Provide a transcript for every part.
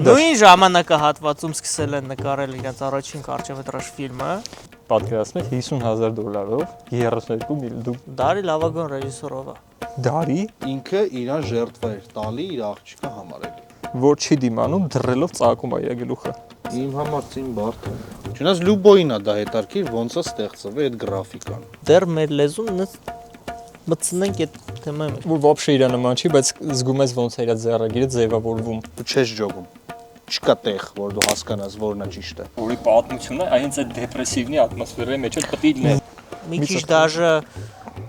Նույն ժամանակահատվածում սկսել են նկարել իրենց առաջին կարճամետրաժ ֆիլմը։ Պատկերացնեք $50,000 32 միլիոն Դարի լավագույն ռեժիսորով է։ դարի Ինքը իրան ժերտվա էր տալի իր աղջիկը համար էլի։ որ չի դիմանում դռելով ծակում է իր գլուխը։ Իմ համար ծին բարդ է։ Չնայած Լյուբոյին է դա հետարքիր ոնց է ստեղծվել այդ գրաֆիկան։ Դեռ մեր լեզուն մտցնենք այդ թեմայի մեջ։ Որ вообще իր նման չի, բայց զգում ես ոնց է իր ձեռագիրը ձևավորվում։ Դու չես ջոգում։ Չկա տեղ, որ դու հասկանաս որն է ճիշտը։ Որի պատմությունը այնց է դեպրեսիվնի ատմոսֆերայի մեջ էլ պետք է լինի։ Մի քիչ դաժե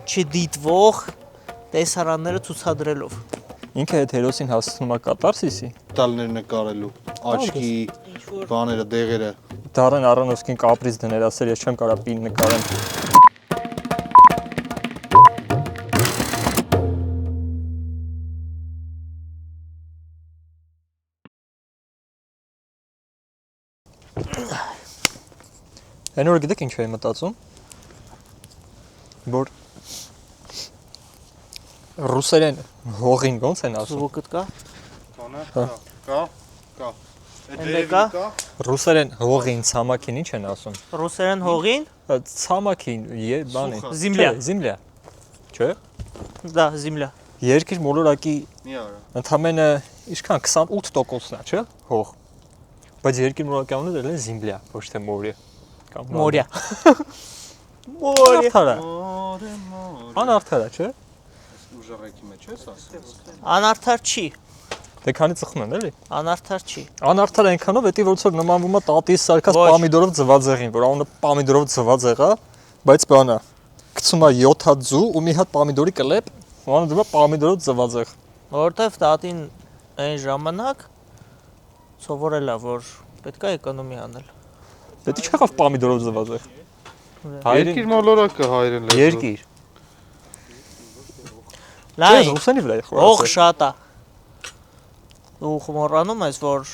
չդիտվող տեսարանները ցուցադրելով։ Ինքը այդ հերոսին հասցնում է կատարսիսի։ Տալներ նկարելու, աչքի, բաները, դեղերը։ Դարեն Արոնոֆսկին կապրիզ դներ, ասել ես չեմ կարող պին նկարեմ։ Այն որ գիտեք ինչ եմ մտածում, որ ռուսերեն հողին ոնց են ասում։ Զուգդ կա։ Կա։ Էնտեկա։ Ռուսերեն հողին ցամաքին ինչ են ասում։ Ռուսերեն հողին։ Ցամաքին բանի։ Զիմլյա։ Զիմլյա։ Չէ՞։ Դա զիմլյա։ Երկիր մոլորակի Մի արա։ ընդամենը ինչքան 28%-ն է, չէ՞, հող։ Բայց երկիր մոլորակի անունը դել է Զիմլյա, ոչ թե Մորիա։ Կամ Մորիա։ Մորիա։ Մորե։ Անարդար է, չէ՞։ Ուժեղակի մեջ ես ասում։ Անարդար չի։ Դե քանի ծխում են, էլի։ Անարդար չի։ Անարդար այնքանով, էտի ոնց որ նմանվում է տատիս սարքած պամիդորով ծվածեղին, որ անունը պամիդորով ծվածեղ է, բայց բանա։ Գցում է 7 հատ ձու ու մի հատ պամիդորի կլեպ, ու անում է պամիդորով ծվածեղ։ Որովհետև տատին այն ժամանակ սովորել է, որ պետք է էկոնոմի անել։ Պետք չեղավ պամիդորով ծվածեղ։ Երկիր մոլորակը հայերեն լեզու։ Երկիր։ Լայն, Ռուսանի վրա է հող խոսքը։ շատ է։ Դու խմորանում ես, որ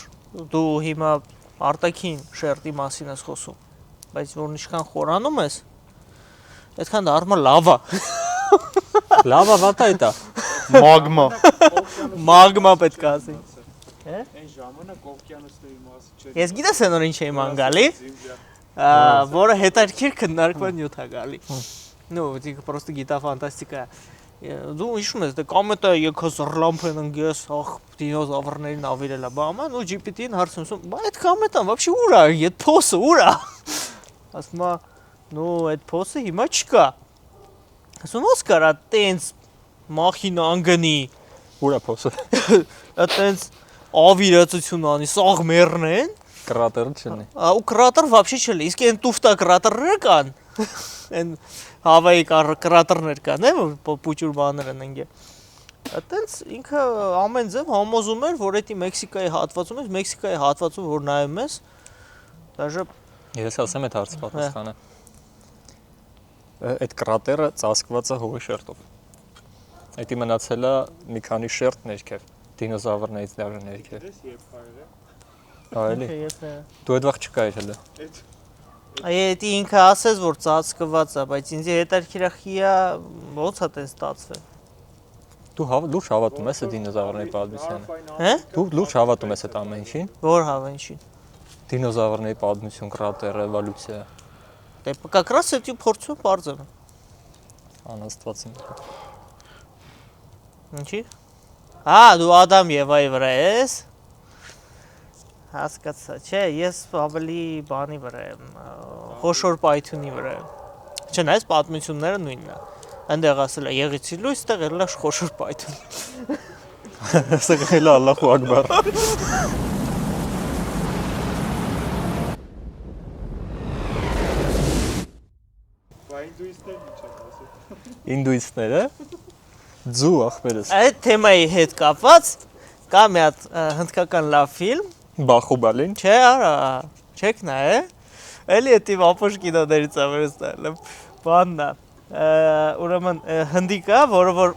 դու հիմա արտաքին շերտի մասին ես խոսում, բայց որ ինչքան խորանում ես, այդքան դառնում է լավա։ Լավա վատա է դա։ Մագմա։ Մագմա պետք է ասի։ Այն ժամանակ օվկիանոսների մասը չէր։ Ես գիտես են որ ինչ եմ անգալի, որը հետաքրքիր քննարկման նյութ է գալի։ Ну, դիք просто գիտա ֆանտաստիկա։ Դու հիշում ես, դե կամետը եկա զռլամփեն ընկես, ախ, դինոզավրներին ավիրել է, բամա, ու GPT-ին հարցնում, բա այդ կամետան вообще ուր է, այդ փոսը ուր է։ Ասում է, ну, այդ փոսը հիմա չկա։ Ասում ո՞նց կարա տենց մախինա անգնի, Ուր է փոսը։ այտենց ավիրացություն անի, սաղ մեռնեն։ Կրատերը չունի։ Ու կրատեր вообще չլի, իսկ այն տուֆտա կրատերները կան։ Այն Հավայի կրատերներ կան, որ պուճուր բաներ են ընկե։ Այտենց ինքը ամեն ձև համոզում էր, որ էդի Մեքսիկայի հատվածում է, Մեքսիկայի հատվածում որ նայում ես, դաժե Ես ասեմ այդ հարցի պատասխանը։ Այդ կրատերը ծածկված է հողի շերտով։ Այդի մնացել է մի քանի շերտ ներքև, դինոզավրներից դեռ ներքև։ Ես երբ հայր է։ Այելի։ Դու այդ վաղ չկայր հələ։ Այդ ինքը ասես որ ծածկված է, բայց ինձ հետաքրքիր ո՞նց է տես ստացվել։ Դու լուրջ հավատում ես այդ դինոզավրների պատմությանը։ Հե՞։ Դու լուրջ հավատում ես այդ ամեն ինչին։ Որ հավանշին։ Դինոզավրների պատմություն, կրատեր, էվոլյուցիա, Դե как раз էդի փորձում բարձր։ անաստվածին։ Ինչի։ Դու Ադամ Եվայի վրա ես։ Հասկացա, չէ, ես ավելի բանի վրա եմ, խոշոր պայթյունի վրա եմ։ Չնայած պատմությունները նույնն է։ Այնտեղ ասել է եղեցի լույս, այդտեղ ելել է խոշոր պայթյուն։ Ասա գելա Ալլահու ակբար։ Բա ինդուիստներ ինչ են ասում։ Ինդուիստները ձու ախպերս։ Այդ թեմայի հետ կապված կա մի հատ հնդկական լավ ֆիլմ, Բախուբալին։ չէ, արա, չեք նայե։ Էլի էդի վապոշ կինոներից է վերստել։ Բանն է։ Ուրեմն հնդիկա, որը որ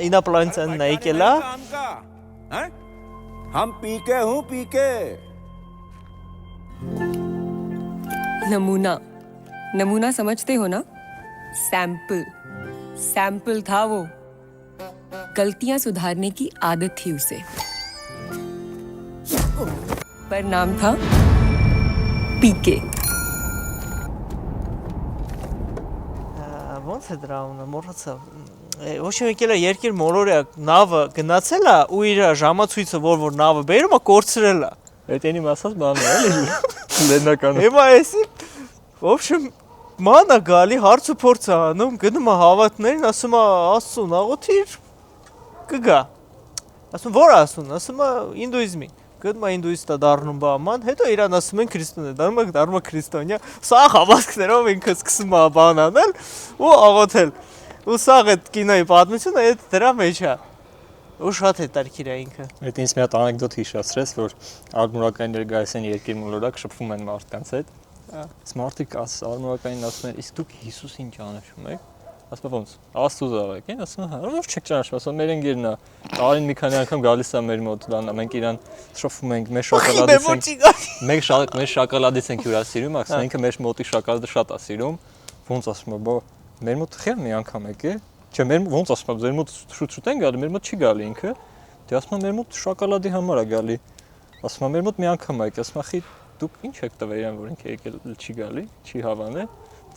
ինապլանետյան է եկել է։ हैं? हम पीके हूँ पीके नमूना नमूना समझते हो ना सैंपल सैंपल था वो गलतियां सुधारने की आदत थी उसे पर नाम था पीके। Ոնց է դրա անունը, մոռացա։ Ոչ եկել է երկիր մոլորյա նավը գնացել է ու իր ժամացույցը որ նավը բերում է կորցրել է։ Այդ ինի մասած բանն է, էլի։ Լենականը։ Հիմա էսի в общем մանա գալի հարց ու փորձ է անում, գնում է հավատներին, ասում է Աստծուն աղոթիր կգա։ Ասում որ ասում, ասում է հինդուիզմի։ Գնում է հինդուիստա դառնում բաման, հետո իրան ասում են քրիստոնյա, դառնում է քրիստոնյա։ Սա հավատքներով ինքը սկսում է բան անել ու աղոթել։ Ու սա այդ կինոյի պատմությունը այդ դրա մեջ է։ Ու շատ հետաքրքիր է ինքը։ Այդ ինձ մի հատ անեկդոտ հիշեցրեց, որ արմուրակային ներկայացին երկիր մոլորակ շփվում են մարդկանց հետ։ Մարդիկ արմուրականին ասում են, իսկ դուք Հիսուսին ճանաչում եք։ Ասում ոնց։ Աստծո աղեք են, ասում ոնց չեք ճանաչում, ասում մեր ընկերն է։ Տարին մի քանի անգամ գալիս է մեր մոտ, մենք իրան շփվում ենք, մեր շոկոլադից ենք հյուրասիրում, ասում ինքը մեր մոտի շոկոլադը շատ է սիրում։ Ոնց ասում է, բա մեր մոտ խեր մի անգամ եկե։ Չէ, մեր ոնց ասում է, ձեր մոտ շուտ են գալի, մեր մոտ չի գալի ինքը։ Դե ասում է մեր մոտ շոկոլադի համար է գալի։ Ասում է մեր մոտ մի անգամ եկե, ասում է խի դուք ինչ եք տվել իրան, որ ինքը եկել չի գալի, չի հավանել։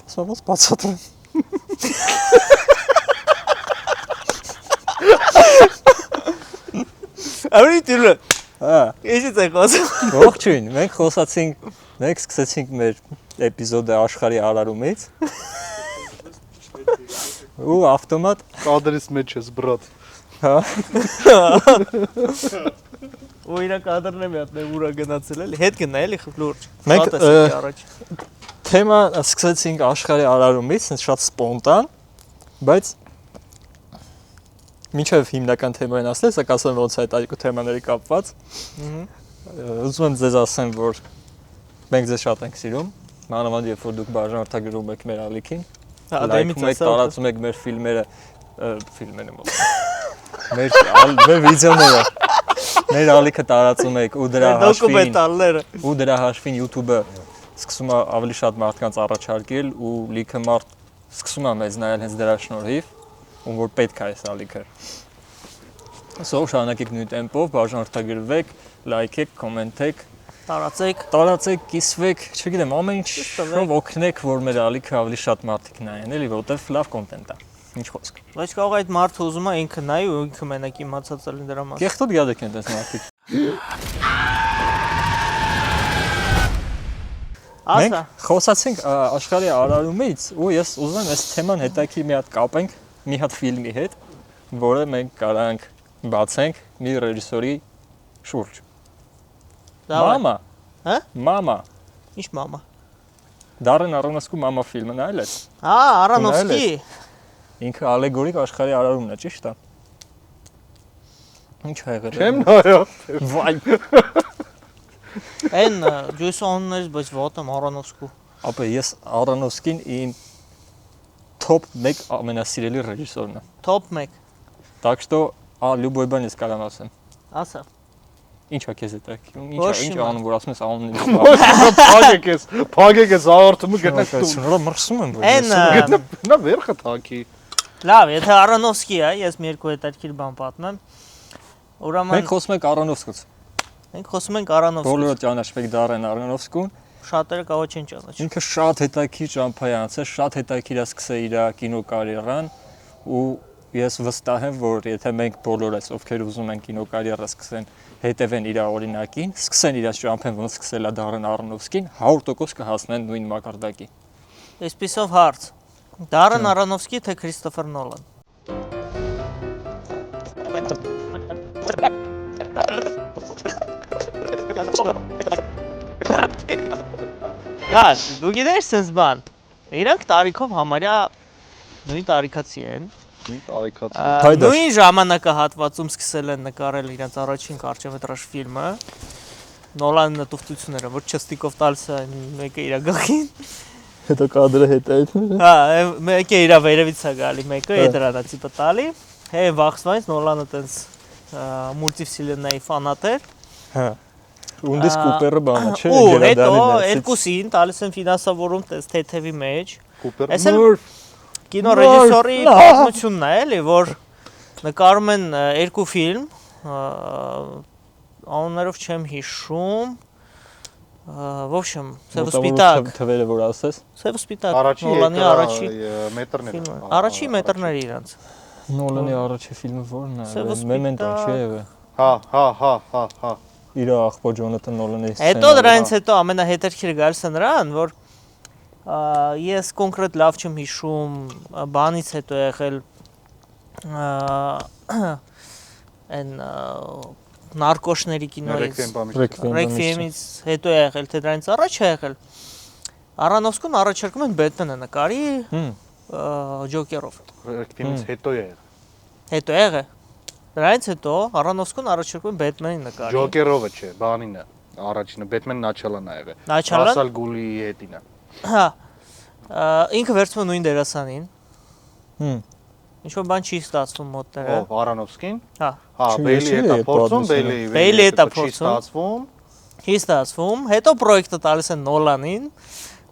Ասում է ոնց բացատրեմ։ Արի դուրը։ Հա։ Ինչի՞ց եք ասում։ Ողջույն, մենք խոսացինք, մենք սկսեցինք մեր էպիզոդը աշխարհի արարումից։ Ու ավտոմատ Կադրից մեջ ես, բրատ։ հա Ու իրա կադրն է մի հատ ուրա գնացել էլի, հետ գնա էլի լուրջ։ Մենք առաջ։ թեմա սկսեցինք աշխարհի արարումից, շատ սպոնտան, բայց մինչև հիմնական թեման ասել, սա կասեմ ոնց է այդ այգու թեմաների կապված։ Ուզում եմ ձեզ ասեմ, որ մենք ձեզ շատ ենք սիրում, մանավանդ երբ որ դուք բաժանորդագրում եք մեր ալիքին, լայքում եք, տարածում եք մեր ֆիլմերը, մեր վիդեոները, մեր ալիքը տարածում եք ու դրա հաշվին YouTube-ը սկսում է ավելի շատ մարդկանց առաջարկել ու լիքը մարդ սկսում է մեզ նայել հենց դրա շնորհիվ, ում որ պետք է այս ալիքը։ Սա շարունակեք նույն տեմպով, բաժանորդագրվեք, լայքեք, կոմենտեք, տարածեք, կիսվեք, չգիտեմ, ամեն ինչով օգնեք, որ մեր ալիքը ավելի շատ մարդիկ նայեն, էլի, որովհետև լավ կոնտենտ է։ Ինչ խոսք։ Բայց կարող է այդ մարդը ուզում է ինքը նայի ու ինքը մենակ իմացած լինի դրա մասին։ Կեղտոտ գադեք են դες մարդիկ։ Մենք խոսացինք աշխարհի արարումից ու ես ուզում եմ այս թեման հետաքրքիր մի հատ կապենք մի հատ ֆիլմի հետ, որը մենք կարանք բացենք մի ռեժիսորի շուրջ։ Մամա։ Հա? Մամա։ Ինչ մամա։ Դարեն Արոնոֆսկու մամա ֆիլմն այլ է։ Հա, Արոնոֆսկի։ Ինքը ալեգորիկ աշխարհի արարումն է, ճիշտ է։ Ինչ ա եղել։ Չեմ նայա։ Վայ։ Այն Ջոյսոններից բայց ոտամ Արոնոֆսկու։ Ապա ես Արոնոֆսկին իմ top 1 ամենասիրելի ռեժիսորն է։ Top 1։ Так что любой բան ես կարող ասեմ։ Ասա։ Ինչ է քեզ դա։ Ինչ անում որ ասում ես անունն Փագեք ես արտումը գտնեք դու։ Շնորհ մրսում եմ որ։ Այն Նա վերքը թակի։ լավ, եթե Արոնոֆսկի է, ես մի երկու հետաքրքիր բան պատմեմ։ Ուրեմն Մենք խոսում ենք Արոնոֆսկուց։ մենք խոսում ենք Արոնոֆսկի։ Բոլորը ճանաչում եք Դարեն Արոնոֆսկուն։ Շատերը կարող չեն ճանաչում։ Ինքը շատ հետաքրքիր ճամփա է անցել, շատ հետաքրքիր է սկսել իր կինոկարիերան ու ես վստահ եմ, որ եթե մենք բոլորս, ովքեր ուզում են կինոկարիերա սկսեն, հետևեն իր օրինակին, սկսեն իր ճամփեն ոնց սկսել է Դարեն Արոնոֆսկին, 100% կհասնեն նույն մակարդակի։ Այսպիսով հարց։ Դարեն Արոնոֆսկի թե Քրիստոֆեր Նոլան։ Գաս, դու գիտես sense բան։ Իրանք տարիքով համարյա նույն տարիքացի են։ Նույն ժամանակահատվածում սկսել են նկարել իրենց առաջին կարճամետրաժ ֆիլմը։ Նոլանը տուֆտությունները, որ չստիկով տալիս է մեկը իր գլխին։ Հետո կադրը հետ այդ։ Հա, մեկը իր վերևից է գալի, մեկը էդրանա տիպը տալի։ Հե վախսվանից Նոլանը տենց մուլտիվսիլենայի ֆանատ էր։ Հա։ Ունդես Կուպերը բանը, չէ՞, Ու հետո երկուսին տալիս են ֆինանսավորում տես թեթևի մեջ։ Այս էլ կինոռեժիսորի պատմությունն է, էլի, որ նկարում են երկու ֆիլմ, անուններով չեմ հիշում, В общем, Սևսպիտակ։ Թվերը որ ասես։ Սևսպիտակ։ Առաջի Նոլանի առաջի մետրները։ ֆիլմը։ Առաջի մետրներ իրանց։ Նոլանի առաջի ֆիլմը ո՞րն է։ Սևսպիտակ։ Մեմենտոն չի եղել։ Հա։ Իր աղբոր Ջոնաթան Նոլանի Հետո դրանից հետո ամենահետաքրքիրը գալիս է նրան, որ ես կոնկրետ լավ չեմ հիշում, բանից հետո եղել այն նարկոշների կինոից, Ռեքվիեմից հետո է եղել, թե դրանից առաջ է եղել։ Արոնոֆսկին առաջարկում են Բեթմենը նկարի Ջոկերով։ Ռեքվիեմից հետո է եղել։ Հետո է եղել։ Դրանից հետո Արոնոֆսկին առաջարկում են Բեթմենի նկարի։ Ջոկերովը չէ, բանին է։ Առաջինը Բեթմեն Նաչալան է եղել։ Նաչալան։ Ռասալ Գուլիի հետին է։ Հա։ Ինքը վերցնում է նույն դերասանին։ Ինչ-որ բան չի ստացվում մոտները։ Ո՞վ Արոնոֆսկին։ Հա։ Հա, Բեյլի հետ է փորձում, Բեյլի հետ է փորձում։ Չի ստացվում։ Հետո պրոյեկտը տալիս են Նոլանին։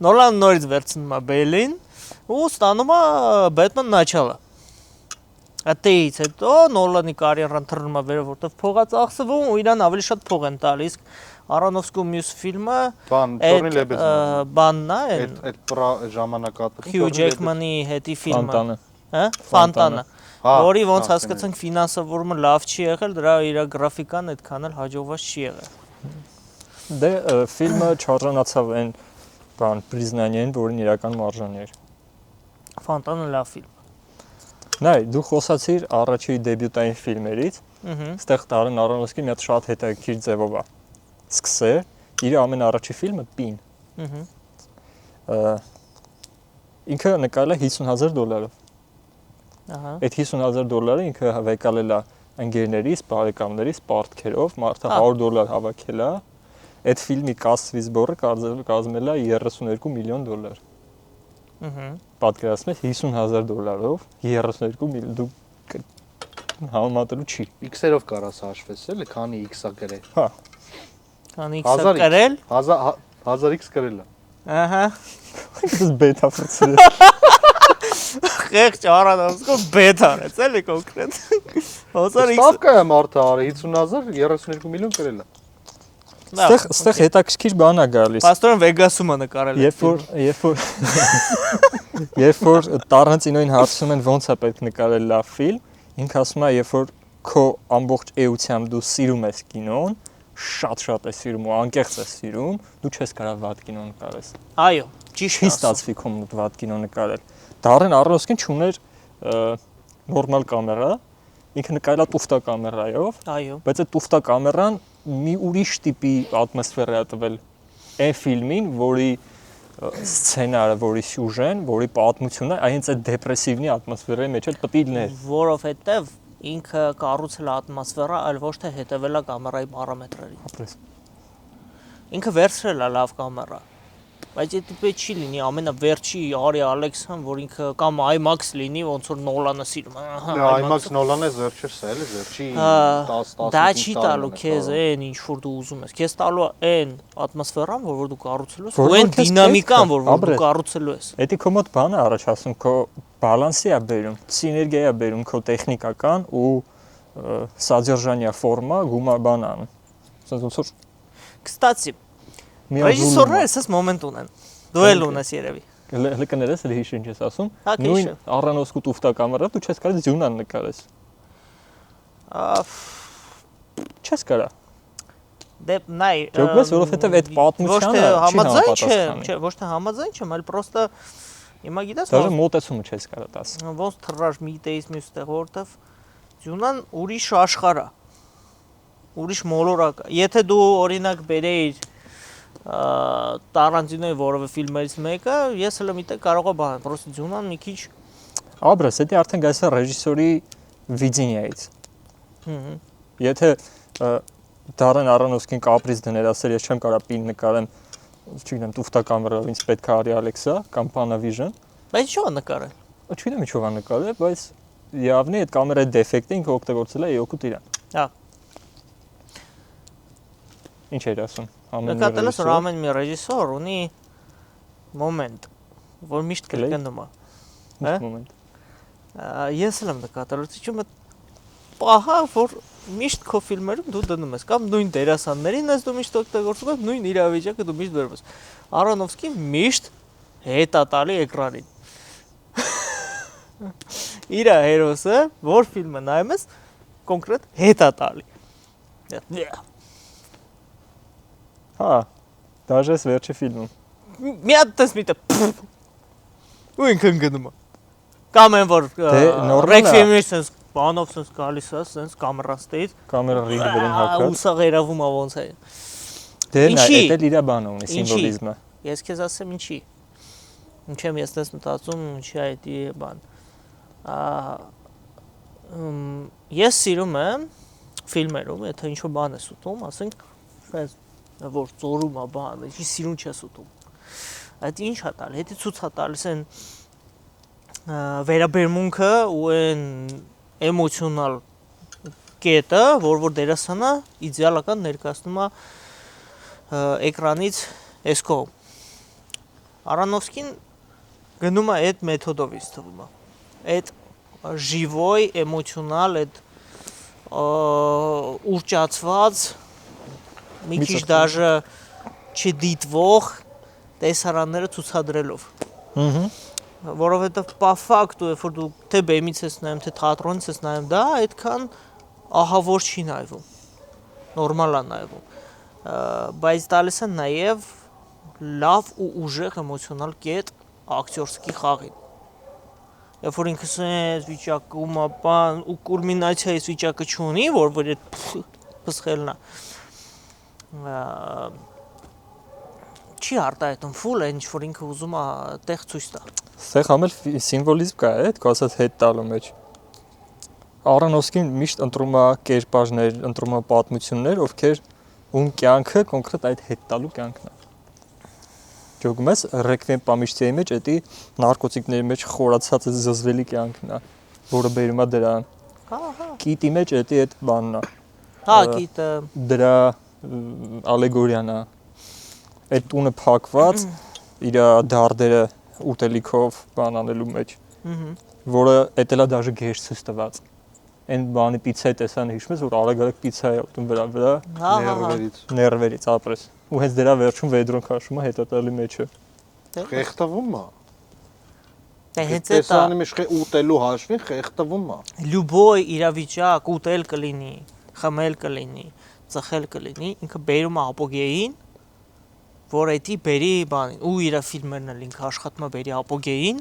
Նոլանը նորից վերցնում է Բեյլին ու ստանում է Բեթմեն Նաչալը։ Այդից հետո Նոլանի կարիերան թռնում է վեր, որտեղ փող է ծախսվում ու իրան ավելի շատ փող են տալիս։ Արոնոֆսկու մյուս ֆիլմը Չորնի Լեբեդը։ բանն է, այդ ժամանակատը։ Հյու Ջեքմանի հետի ֆիլմը։ Հա, Ֆանտանը, որի ոնց հասկացանք ֆինանսավորումը լավ չի եղել, դրա իր գրաֆիկան այդքան էլ հաջողված չի եղել։ Դե ֆիլմը չարժանացավ այն բան պրիզնանիային, որին իրական արժանի էր։ Ֆանտանը լավ ֆիլմ։ Նայ, դու խոսացիր առաջի դեբյուտային ֆիլմերից։ Այստեղ Տարեն Արոնոֆսկին մի հատ շատ հետաքրքիր ձևով է սկսել իր ամենաառաջի ֆիլմը Պին։ Ինքը նկարել է $50,000-ով։ Ահա։ Այդ $50,000 ինքը հավեկալել է ընկերներից, բարեկամներից, պարտքերով, մարդը $100 հավաքել է։ Այդ ֆիլմի կաստ սպորը կազմել է $32 միլիոն։ Պատկերացնես $50,000-ով 32 միլիոն դու համեմատելու չի։ X-երով կարաս հաշվես, էլի, քանի X-ա գրել։ Հա։ Քանի X-ա գրել։ 1000X գրել է։ Ահա։ Դες բետա ֆրցել։ Խեղճ Արոնոֆսկու բեթա արեց, էլի կոնկրետ։ 1000X։ Ստավկա է մարդը արել 50,000 32 միլիոն գրել է։ Այստեղ հետաքրքիր բան է գալիս։ Պաստորեն Վեգասում է նկարել։ Երբ որ Տարանտինոին հարցնում են ոնց է պետք նկարել լավ ֆիլմ, ինքը ասում է, երբ որ քո ամբողջ էությամբ դու սիրում ես կինոն, շատ ես սիրում ու անկեղծ ես սիրում, դու չես կարող վատ կինո նկարես։ Այո, ճիշտ չի ստացվի քո վատ կինո նկարել։ Տարեն Արոնոֆսկին չուներ նորմալ կամերա, ինքը նկարել է տուֆտա կամերայով։ Այո։ Բայց այդ տուֆտա կամերան մի ուրիշ տիպի ատմոսֆերա է տվել այն ֆիլմին, որի սցենարը, որի սյուժեն, որի պատմությունը այնց այդ դեպրեսիվնի ատմոսֆերայի մեջ էլ պետք է լիներ։ Որովհետև ինքը կառուցել է ատմոսֆերա, այլ ոչ թե հետևել է կամերայի պարամետրերին։ Ինքը վերցրել է լավ կամերա, բայց այդ պետք չի լինի ամենավերջի Արի Ալեքսան, որ ինքը կամ IMAX լինի, ոնց որ Նոլանը սիրում է։ IMAX Նոլանը զերչես է, էլի զերչի 10-15 դա չի տալու քեզ այն ինչ որ դու ուզում ես։ Քեզ տալու է այն ատմոսֆերան, որ դու կառուցելու ես, ու այն դինամիկան, որ դու կառուցելու ես։ Էդի քո մոտ բան է առաջացնում, քո բալանսի է բերում, սիներգիա է բերում քո տեխնիկական ու սադержանիա ֆորմա գումա բանան։ Ասես ոնց որ Կստացի ռեժիսորները էս մոմենտ ունեն։ Դու էլ ունես երևի։ Հələ կներես, հələ հիշ ինչ ես ասում։ Հա, Նույն Արոնոֆսկու տուֆտա կամերով դու չես կարող ձյունան նկարես։ Չես կարող։ Դե նայ։ Ճոգես, որովհետև այդ պատմությունը չէ, ոչ թե համաձայն չեմ, այլ պրոստը հիմա գիտես Դաժե մոտեցումը չես կարող տաս։ Ոնց թռար մի տեից մյուստեղ, որովհետև ձյունան ուրիշ աշխարհ է։ Ուրիշ մոլորակ է։ Եթե դու օրինակ բերեիր Տարանտինոյի որևէ ֆիլմերից մեկը, ես հələ միտեղ կարող եմ բան, պրոստը ձյունան մի քիչ Աբրես, դա արդեն գալիս է ռեժիսորի վիդենիայից։ Եթե Դարեն Արոնոֆսկին կապրիզ դներ, ասել ես չեմ կարող պին նկարեմ, չգիտեմ, տուֆտա կամերով, ինձ պետք է Արի Ալեքսա կամ Panavision, բայց ինչու է նկարել։ Չգիտեմ ինչով է նկարել, բայց явно այդ կամերայի դեֆեկտը ինքը օգտագործել է օգուտ իրան։ Հա։ Ինչ էր ասում։ Նկատել ես, որ ամեն մի ռեժիսոր ունի մոմենտ, որ միշտ կրկնում է։ Մոմենտ։ Ես էլ եմ նկատել, որ պահա որ միշտ քո ֆիլմերում դու դնում ես կամ նույն դերասաններին ես դու միշտ օգտագործում ես, նույն իրավիճակը դու միշտ վերում ես։ Արոնոֆսկին միշտ հետա տալի էկրանին։ Իր հերոսը, որ ֆիլմը նայում ես, կոնկրետ հետա տալի։ Հա, դաժե վերջի ֆիլմում։ Մի հատ տես միտը։ Ու ինքն գնում է։ Կամ են որ ռեքվիեմից sense բանով sense գալիս է, sense կամերա ստեյց։ Կամերա ռինգ վերին հակած։ Ուսա երավում է ոնց է։ Դե նա էլ իր բանը ունի սիմվոլիզմը։ Ես քեզ ասեմ ինչի։ Ինչեմ ես դες մտածում, ինչի է դա բան։ Ես սիրում եմ ֆիլմերում, եթե ինչ-որ բան ես ուտում, ասենք, որ ծորում է բան, ինչի սիրուն չես ուտում։ Այդ ինչ է տալի, հետի ցույց է տալիս են վերաբերմունքը ու այն էմոցիոնալ կետը, որ դերասանը իդեալական ներկայացնում է էկրանից այս կողմ։ Արոնոֆսկին գնում է այդ մեթոդով ինձ թվում է։ Այդ ժիվոյ, էմոցիոնալ, այդ ուռճացված, մի քիչ դաժե չդիտվող տեսարանները ցուցադրելով։ Որովհետև по факту, երբ որ դու թե բեմից ես նայում, թե թատրոնից ես նայում, դա այդքան ահավոր չի նայվում։ Նորմալ է նայվում։ Բայց տալիս է նաև լավ ու ուժեղ էմոցիոնալ կետ ակտյորսկի խաղին։ Երբ որ ինքս այս վիճակում է բան ու կուլմինացիայի վիճակը չունի, որ այդ փսխելն է։ Չի արտահայտում ֆուլ այն ինչ որ ինքը ուզում է տեղ ցույց տա։ Ստեղ համել սիմվոլիզմ կա է, այդ ասած հետ տալու մեջ։ Արոնոֆսկին միշտ ընտրում է կերպարներ, ընտրում է պատմություններ, ովքեր ում կյանքը կոնկրետ այդ հետ տալու կյանքն է։ Ճոգում ես ռեկվիեմ պամիշտիայի մեջ էդի նարկոտիկների մեջ խորացած զզվելի կյանքն է, որը բերում է դրան։ Հա։ Կիտի մեջ էդի այդ բանն է։ Հա, կիտը։ Դրա ալեգորիան է։ Այդ տունը փակված իր դարդերը ուտելիքով բան անելու մեջ։ Որը էտելա դաժե գեշ ցույց տված։ Այն բանի պիցայի տեսան հիշում ես որ արագ պիցա է ուտում վրա ներվերից ապրես։ Ու հենց դրա վերջում վեդրոն քաշում է հետատալի մեջը։ Խեղտվում է։ Դե հենց է տեսանի մեջ ուտելու հաշվին խեղտվում է։ Լյուբոյ իրավիճակ ուտել կլինի, խմել կլինի, ծխել կլինի, ինքը բերում է ապոգեին, որ էդի բերի բանին, ու իր ֆիլմերն էլ ինքը աշխատում է բերի ապոգեին,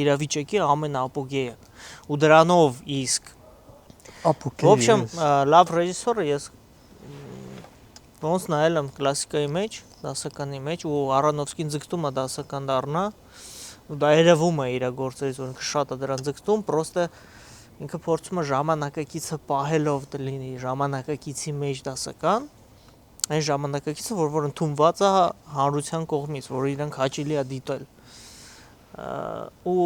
իրավիճակի ամենաապոգեյը։ Ու դրանով իսկ ապոգեյ։ В общем, լավ ռեժիսորը ես ոնց նայել եմ կլասիկայի մեջ, դասականի մեջ ու Արոնոֆսկին ձգտում է դասական դառնա, ու դա երևում է իր գործերից, որ ինքը շատ է դրան ձգտում, պրոստը ինքը փորձում է ժամանակակիցը պահելով դլինի ժամանակակիցի մեջ դասական, այն ժամանակակիցը, որ ընդունված է հանրության կողմից, որ իրանք հաճելի է դիտել։ Ու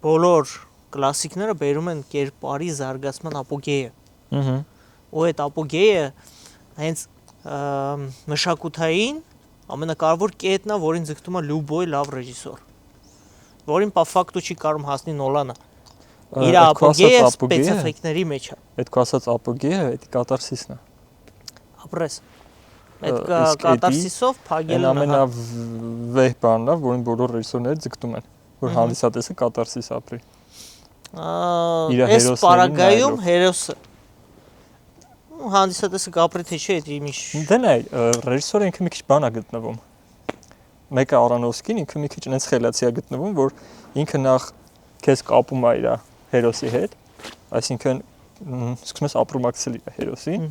բոլոր կլասիկները բերում են կերպարի զարգացման ապոգեյը։ Ու այդ ապոգեյը հենց մշակութային ամենակարևոր կետն է, որին ձգտում է լյուբոյ լավ ռեժիսոր, որին по факту չի կարող հասնի Նոլանը։ Իր ապոգեյը սպեցիֆիկների մեջ է։ Այդ քո ասած ապոգեյը, այդ կատարսիսն է։ Ապրես։ Այդ կատարսիսով փագելն է։ Ամենավեհ բանն է, որին բոլոր ռեժիսորները ձգտում են, որ հանդիսատեսը կատարսիս ապրի։ Այս պարագայում հերոսը հանդիսատեսը կապրի թե չէ, դա իմիշ։ Դե նայ, ռեժիսորը ինքը մի քիչ բան է գտնվում։ Մեկը Արոնոֆսկին ինքը մի քիչ այնց խելացի է գտնվում, որ ինքը նախ քեզ կապում է իր հերոսի հետ, այսինքն սկսում ես ապրոմակցել իր հերոսին,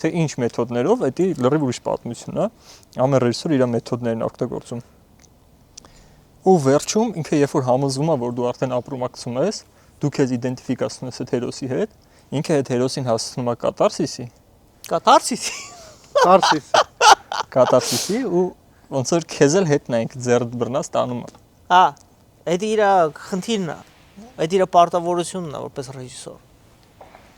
թե ինչ մեթոդներով, դա լրիվ ուրիշ պատմություն է, ամեն ռեժիսոր իր մեթոդներն օգտագործում։ Ու վերջում ինքը երբ որ համոզվում է, որ դու արդեն ապրոմակցում ես, դու քեզ իդենտիֆիկացնում ես այդ հերոսի հետ, ինքը այդ հերոսին հասցնում է կատարսիսի։ Կատարսիսի ու ոնց որ քեզ էլ հետն է ինքը ձեռդ բռնած տանում է։ Հա, դա իր խնդիրն է, դա իր պարտավորությունն է որպես ռեժիսոր։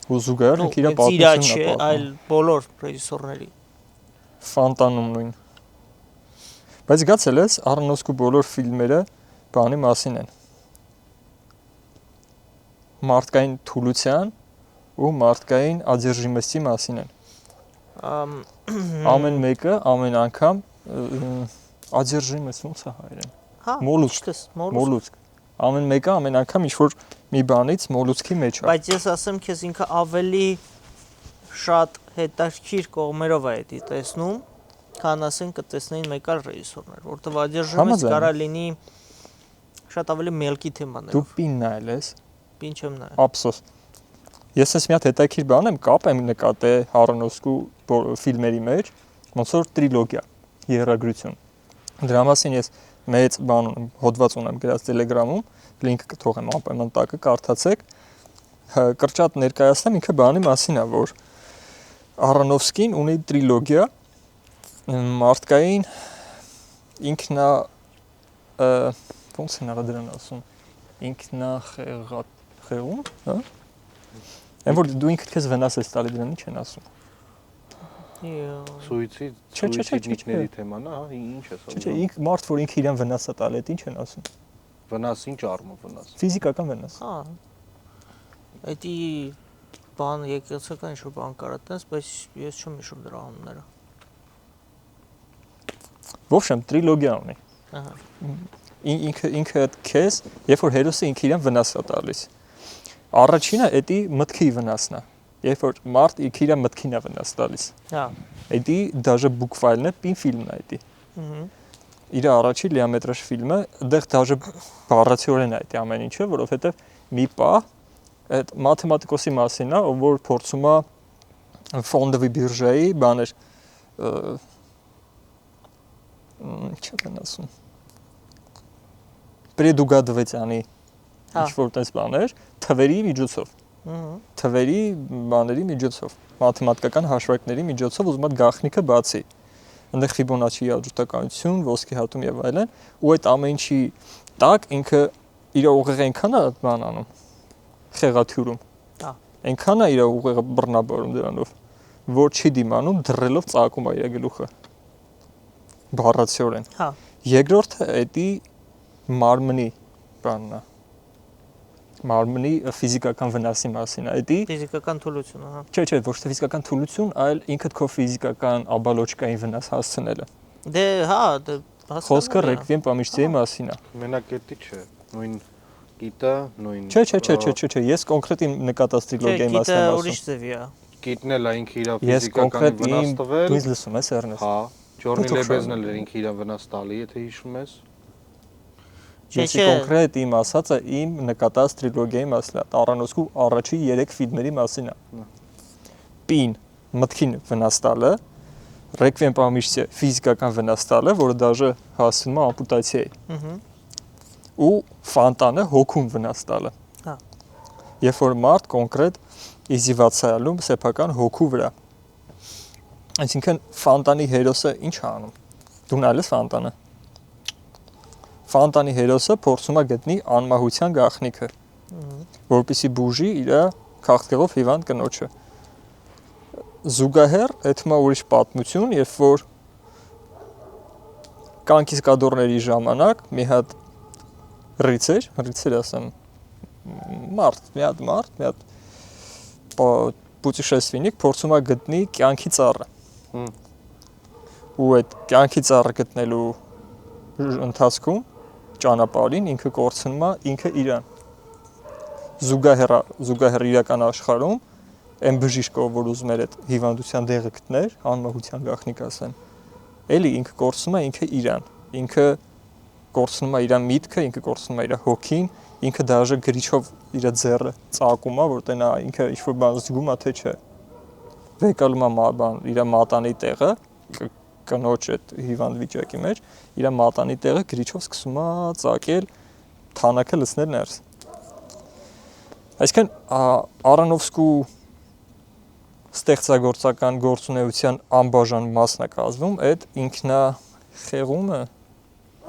Ու զուգահեռ ինքը իր պատմությունն է, այլ բոլոր ռեժիսորների։ Ֆանտանում նույն։ Բայց գացել ես Արոնոֆսկու բոլոր ֆիլմերը բանի մասին են։ Մարդկային թուլության ու մարդկային одержимости մասին են։ Ամեն մեկը ամեն անգամ одержимость ոնց է հայերեն։ Հա, Մոլուցք։ Մոլուցք։ Ամեն մեկը ամեն անգամ ինչ որ մի բանից մոլուցքի մեջ է։ Բայց ես ասեմ քեզ ինքը ավելի շատ հետաքրքիր կողմերով է դա տեսնում, քան ասենք կտեսնեին մեկ այլ ռեժիսորներ, որտեղ одержимость կարա լինի շատ ավելի մելքի Դու թեմաներով։ պին նայել ես։ Ինչ եմ նայել։ Ափսոս։ Ես ես մի հատ հետաքրքիր բան եմ կապ եմ նկատել Հարոնովսկու ֆիլմերի մեջ, ոնց որ տրիլոգիա, երագրություն։ Դրա մասին ես մեծ բան ունեմ, հոդված ունեմ գրած Telegram-ում, link կթողեմ անպայման տակը կարդացեք։ Կրճատ ներկայացնեմ ինքը բանի մասին է, որ Հարոնովսկին ունի տրիլոգիա մարդկային ինքնա ոնց են դրան ասում ինքնախեղում, հա? Այն որ դու ինքդ քեզ վնաս ես տալի դրան ինչ են ասում։ Սուիցիդների թեման է, հա, ինչ է ասում։ Չէ, ինք մարդ որ ինքը իրան վնաս է տալի, այդ ինչ են ասում։ Վնաս ինչ առումով վնաս։ Ֆիզիկական վնաս։ Հա։ Էդի բան եկեղեցական ինչ-որ բան կարա տես, բայց ես չեմ հիշում դրա անունները։ Ոբշեմ տրիլոգիա ունի։ Ահա։ Ինքը քեզ, երբ որ հերոսը ինքը իրան վնաս է տալիս։ Առաջինը էդի մտքի վնասն է։ Երբ որ մարդ ինքը իր մտքին է վնաս տալիս։ Հա։ Էդի դաժե բուկվայլն է, պին ֆիլմն է էդի։ Իր առաջի լիամետրաժ ֆիլմը, դեռ դաժե բառացիորեն է այդ ամեն ինչը, որովհետև մի պահ այդ մաթեմատիկոսի մասին է, ով որ փորձում է ֆոնդովի բիրժայի բաներ ինչ են ասում Պրեդուգադվեցյանի ինչ որ տես բաներ թվերի միջոցով թվերի բաների միջոցով մաթեմատիկական հաշվարկների միջոցով ուզում է գաղտնիքը բացի այնտեղ Ֆիբոնաչի հաջորդականություն ոսկի հատում եւ այլն ու այդ ամեն ինչի տակ ինքը իր ուղեղը այնքան է բան անում խեղաթյուրում այնքան է իր ուղեղը բռնաբարում դրանով որ չի դիմանում դռելով ծակում է իր գլուխը բառացիորեն Հա երկրորդը էդի մարմնի բանն է մարմնի ֆիզիկական վնասի մասին է էդի ֆիզիկական թուլությունը, հա։ Չէ, ոչ թե ֆիզիկական թուլություն, այլ ինքդ քո ֆիզիկական աբալոճկային վնաս հասցնելը։ Դե, հա, դե հասկանալի է։ Խոսքը ռեկվիեմ պամիշտիի մասին է։ Մենակ էդի չէ, նույն կիտը, նույն Չէ, ես կոնկրետ իմ նկատած տրիլոգիայի մասին եմ ասում։ Ուրիշ ձևի է։ կիտն էլ ինքը իր Ես ֆիզիկական կոնկրետ վնաս իմ տվել։ դու ինձ լսում ես Էրնեստ։ Հա, Ջորնի Լեբեզն էլ ինքը իր վնաս տալի, եթե հիշում ես։ Ես կոնկրետ իմ ասածը իմ նկատած տրիլոգիայի մասին է, Տարանոսկու առաջի 3 ֆիլմերի մասին է։ Պին մտքին վնաս տալը, ռեկվիեմ պամիշտիը ֆիզիկական վնաս տալը, որը դաժե հասնում է ամպուտացիայի։ Ու ֆանտանը հոգուն վնաս տալը։ Հա։ Երբ որ մարդ կոնկրետ իզիվացիալում սեփական հոգու վրա։ Այսինքն ֆանտանի հերոսը ինչ է անում։ Դու նայել ես ֆանտանը։ Ֆանտանի հերոսը փորձում է գտնի անմահության գաղտնիքը, որպեսզի բուժի իր քաղցկեղով հիվանդ կնոջը։ Զուգահեռ այդ մա ուրիշ պատմություն, երբ որ կանկիսկադորների ժամանակ մի հատ ռիցեր ասեմ, մի հատ պուտիշեսվինիկ փորձում է գտնի կյանքի ծառը։ Ու այդ կյանքի ծառը գտնելու ընթացքում ճանապարհին ինքը կորցնում է ինքը իրան։ Զուգահեռ իրական աշխարհում այն բժիշկը, որ ուզում էր այդ հիվանդության դեղը գտներ, անմահության գաղտնիք ասեմ, էլի ինքը կորցնում է ինքը իրան։ Ինքը կորցնում է իր միտքը, ինքը կորցնում է իր հոգին, ինքը դաժե գրիչով իր ձեռը ծակում է, որտեղ նա ինքը ինչ-որ բան զգում է, թե չէ։ Վեկալում է բան իր մատանի տեղը, կնոջ այդ հիվանդ վիճակի մեջ, իր մատանի տեղը գրիչով սկսում է ծակել, թանակը լցնել ներս։ Այսինքն Արոնոֆսկու ստեղծագործական գործունեության անբաժան մասն է կազմում այդ ինքնախեղումը,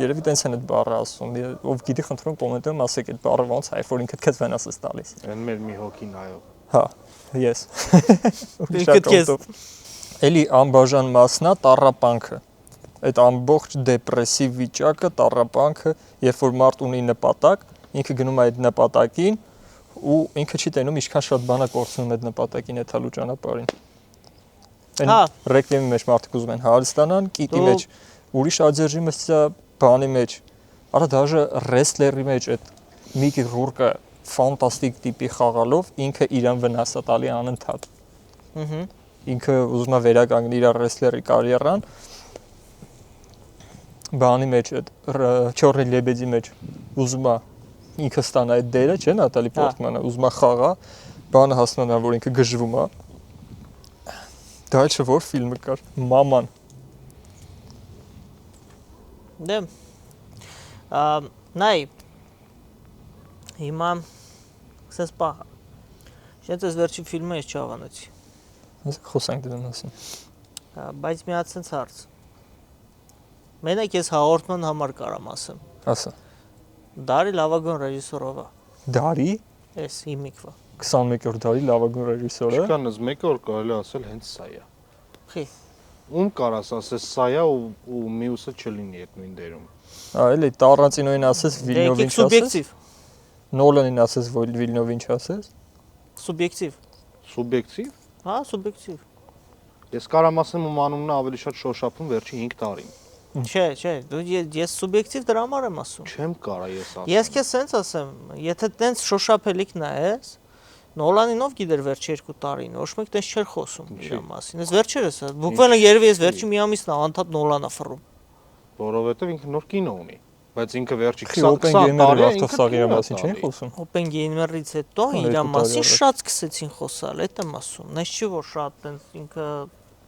երևի տենց են այդ բառը ասում, ով գիտի խնդրում կոմենտում ասեք այդ բառը ոնց է, որ ինքդ քեզ վնաս ես տալիս։ Այն մեր մի հոգի նայող։ Հա, ես։ Ինքդ քեզ։ Էլի անբաժան մասն է տառապանքը։ Այդ ամբողջ դեպրեսիվ վիճակը, տառապանքը, երբ որ մարդ ունի նպատակ, ինքը գնում է այդ նպատակին, ու ինքը չի տենում ինչքան շատ բան է կորցնում այդ նպատակին եթալու ճանապարհին։ Հա։ Ռեկվիեմի մեջ մարդիկ ուզում են հարստանան, կիտի մեջ ուրիշ աջերժի մեջ բանի մեջ, արա դաժե ռեսլերի մեջ այդ Միկի Ռուրկը ֆանտաստիկ տիպի խաղալով ինքը իրան վնաս է տալի անընդհատ։ Ինքը ուզում է վերականգնել իր ռեսլերի կարիերան։ Բանի մեջ այդ Չորնի լեբեդի մեջ ուզում է ինքը ստանա այդ դերը, չէ՞ Նատալի Պորտմանը, ուզում է խաղա, բանը հասնանա, որ ինքը գժվում է։ Դալչը որ ֆիլմը կար, Մաման։ Դե նայ հիմա սես պահ Շենց ես վերջի ֆիլմը ես չավանեցի Ես խոսանք դրա մասին բայց մի հատ սենց հարց մենակ ես հաղորդման համար կարամ ասեմ ասա Դարի լավագույն ռեժիսորով է Դարի ես հիմիկվա 21-րդ դարի լավագույն ռեժիսորը Չկանս մեկը որ կարելի ասել հենց սա է Խի Ում կարաս ասես սա է ու մյուսը չլինի այդ նույն դերում Այլ է Տարանտինոին ասես Վիլնովին չասես Սուբյեկտիվ Նոլանին ասես Վիլնովին չասես Սուբյեկտիվ Սուբյեկտիվ Հա սուբյեկտիվ Ես կարամ ասեմ ում անունն ավելի շատ շոշափում վերջի 5 տարին Չէ դու ես սուբյեկտիվ դրա համար եմ ասում Չեմ կարա ես ասեմ Ես քեզ սենց ասեմ եթե տենց շոշափելիք նայես Նոլանինով գիտեր վերջի 2 տարին ոչ մեկ տես չէր խոսում իր մասին ես վերջերս բուկվելը երևի ես վերջի մի ամիսն անդադ Նոլանա ֆռում Որովհետև ինքը նոր կինո ունի բայց ինքը վերջի 20 տարի ինքը Սաղիրյա մասին չէին խոսում Օպենգեյմերից հետո իր մասին շատ սկսեցին խոսալ, այդ եմ ասում։ Նես չի որ շատ տենց ինքը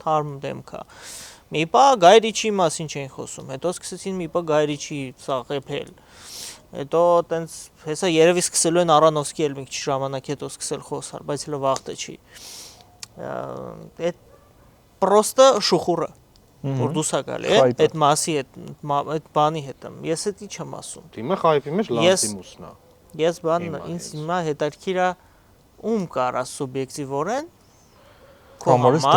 թարմ դեմք է։ Մի պա Գայ Ռիչի մասին չէին խոսում, հետո սկսեցին մի պա Գայ Ռիչի ծաղեփել։ Հետո տենց հեսա երևի սկսելու են Արոնոֆսկի էլ մի քիչ ժամանակ հետո սկսել խոսալ, բայց հələ վաղտե չի։ Այդ պրոստը շուխուրը որ դուսա գալի այդ մասի այդ բանի հետ եմ ես էդի չեմ ասում դիմը խայփի մեջ լանտիմուսն է ես բանն ինձ հիմա հետաքրքիր է ում կարա սուբյեկտիվորեն Համարես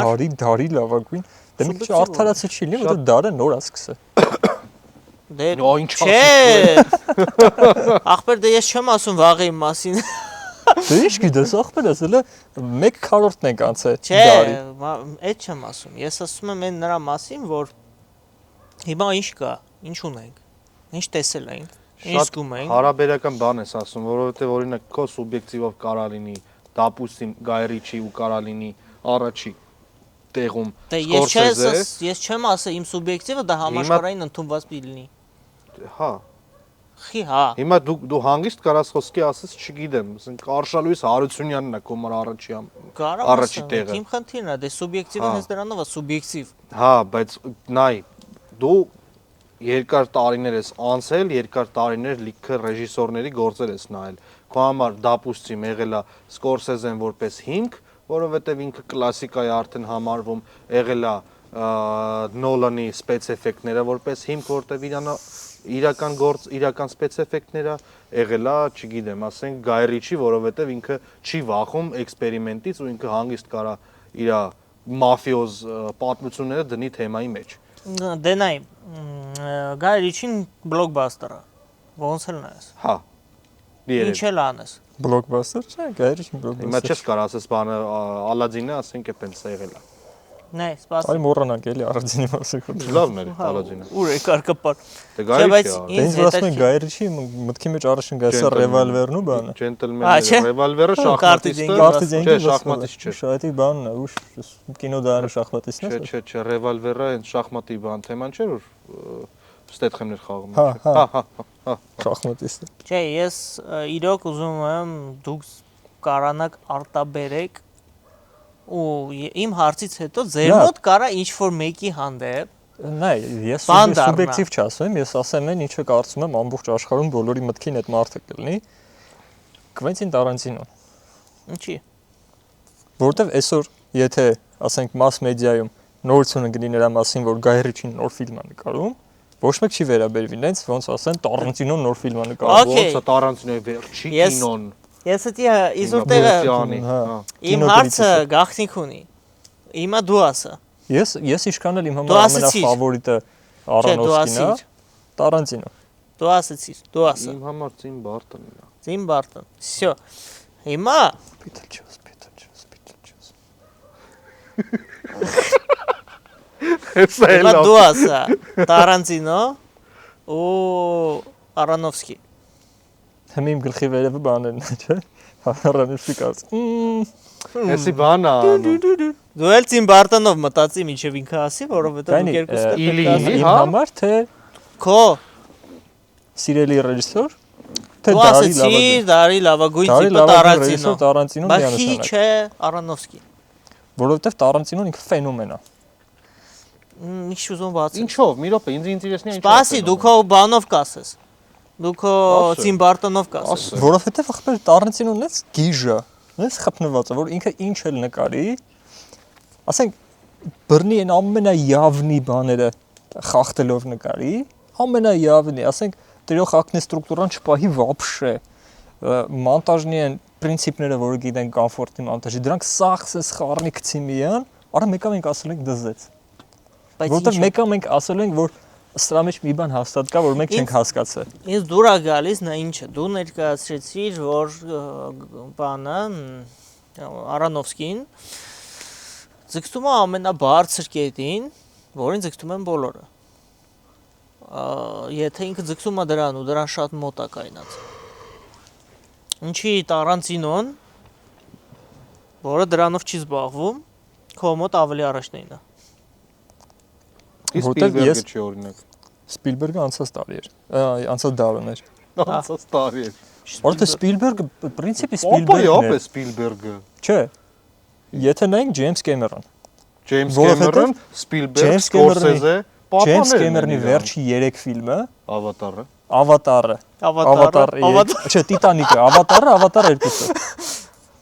դարի լավագույն դե մի քիչ արդարացը չի լինի որտեղ դարը նոր է սկսել դե ինչ ախպեր դե ես չեմ ասում վաղի մասին Դե ինչ գիտես ախպեր ասել է 1/4-ն ենք անցել դարի այդ չեմ ասում ես ասում եմ այն նրա մասին որ հիմա ինչ կա ինչ ունենք ինչ տեսել ենք ինչ զգում ենք հարաբերական բան ես ասում որովհետև օրինակ քո սուբյեկտիվով կարա լինի դապուստին Գայ Ռիչի ու կարա լինի առաջի տեղում ես չեմ ասել իմ սուբյեկտիվը դա համաշխարհային ընդունված պիտի լինի հա Խի հա Հիմա դու հանգիստ կարաս խոսքի ասես չգիտեմ ասենք Արշալույս Հարությունյանն է կոմար առաջի տեղը Իմ խնդիրն է դե սուբյեկտիվը հենց դրանով է սուբյեկտիվ Հա բայց նայ դու երկար տարիներ ես անցել երկար տարիներ լիքը ռեժիսորների գործեր ես նայել քո համար դապուստի եղել է Սկորսեզեն որպես հիմք որովհետև ինքը կլասիկա է արդեն համարվում եղել է Նոլանի սպեցէֆեկտները որպես հիմք որտեվ իրական գործ, իրական սպեցէֆեկտները եղել է, չգիտեմ, ասենք Գայ Ռիչի, որովհետև ինքը չի վախում էքսպերիմենտից ու ինքը հանգիստ կարա իր մաֆիոզ պատմությունները դնի թեմայի մեջ։ Դե նայ, Գայ Ռիչին բլոկբաստեր է, ոնց էլ նայես։ Հա։ Ինչ էլ անես։ Բլոկբաստեր չէ, Գայ Ռիչին բլոկբաստեր։ Հիմա չես կարող ասես բանը Ալադինը, ասենք այդպես է եղել է։ Նայ, սպասի։ Այ մոռանանք էլի առաջինի մասը խոտ։ Լավն էր Ալադինը։ Ուր է կարկապար։ Դե Գայ Ռիչի։ Ինձ ասում են Գայ Ռիչի մտքի մեջ առաջին գայսը ռևոլվերն ու բանը։ Ջենտլմենը ռևոլվերը շախմատիստը։ Չէ, շախմատիստ չէ։ Շահետի բանն է, ուշ կինոդարանի շախմատիստն է։ Չէ, ռևոլվերը հենց շախմատի բան թեման չէր որ Ստեթխեմներ խաղում էր։ Հա։ Շախմատիստը։ Չէ, ես իրոք ուզում եմ դուք կարանակ արտաբերեք ու իմ հարցից հետո ձեր մոտ կարա ինչ-որ մեկի հանդեպ Նայ, ես սուբյեկտիվ չասեմ, ես ասեմ են ինչը կարծում եմ ամբողջ աշխարհում բոլորի մտքին այդ մարդը կլինի Կվենտին Տարանտինոն։ Ինչի։ Որտեվ այսօր եթե ասենք մաս մեդիայում նորությունը գնի նրա մասին, որ Գայ Ռիչին նոր ֆիլմ է նկարում, ոչ մեկ չի վերաբերվի նենց ոնց ասեն Տարանտինոն նոր ֆիլմ է նկարում, ոնց է Տարանտինոյի վերջի կինոն։ Ես էդի իզուր տեղը իմ հարցը գաղտնիք ունի։ Հիմա դու ասա։ Ես իշքան էլ իմ համար ամենաֆավորիտը Արոնոֆսկին է, Տարանտինո։ Դու ասեցիր, դու ասա։ Իմ համար Տիմ Բարտոնն է։ Տիմ Բարտոն։ Всё։ Հիմա Հիմա դու ասա Տարանտինո ու Արոնոֆսկի։ Հիմա իմ գլխի վերևը բաներն է, չէ՞։ Արոնոֆսկի կարծ։ Էսի բանա։ Դու էլ Տիմ Բարտոնով մտածի միջև ինքը ասի, որովհետեւ դուք երկուսը իմ համար թե քո սիրելի ռեժիսոր, թե դու ասեցի Դարի լավագույն տիպը Տարանտինո։ Տարանտինոն Բայց միանշանակ։ չէ Արոնոֆսկի։ Որովհետև Տարանտինոն ինքը ֆենոմեն է։ Ինչ ուզում բացի։ Ինչով, մի րոպե, ինձ ինտերեսնի ինչ։ Սպասի, դու քո բանով կասես։ Դու քո Տիմ Բարտոնով կասես։ Որովհետև ախպեր Տարանտինոն էս գիժը, էս խփնված է, որ ինքը ինչ էլ նկարի, ասենք բռնի այն ամենայավնի բաները խախտելով նկարի, ամենայավնի, ասենք դրող ակնի ստրուկտուրան չպահի вообще։ Մոնտաժնի են պրինցիպները, որը գիտեն կոմֆորտի մոնտաժի, դրանք սախս խառնի գցի միան, արա մեկը մենք ասել ենք դզեց։ Որտեղ մեկը մենք ասել ենք, որ սրա մեջ մի բան հաստատ կա, որ մենք չենք հասկացել։ Ինձ դուր է գալիս նա ինչը, դու ներկայացրեցիր, որ բանը Արոնոֆսկին ձգտում է ամենաբարձր կետին, որին ձգտում են բոլորը։ Եթե ինքը ձգտում է դրան ու դրան շատ մոտ է կայնած։ Ինչի Տարանտինոն, որը դրանով չի զբաղվում, քո մոտ ավելի առաջնային է։ Սպիլբերգը չի օրինակ։ Սպիլբերգը անցած տարի էր, անցած դարն էր։ Անցած տարի էր։ Որտե Սպիլբերգը պրինցիպի Սպիլբերգն Սպիլբերգն է։ է։ Սպիլբերգը։ Չէ։ Եթե նայենք Ջեյմս Կեմերոն։ Ջեյմս Որովհետև Կեմերոն, Սպիլբերգ, Ջեյմս Սկորսեզե, Ջեյմս Կեմերոնի վերջի 3 ֆիլմը Ավատարը։ Ավատարը։ Չէ, Տիտանիկը, Ավատարը 2-ը։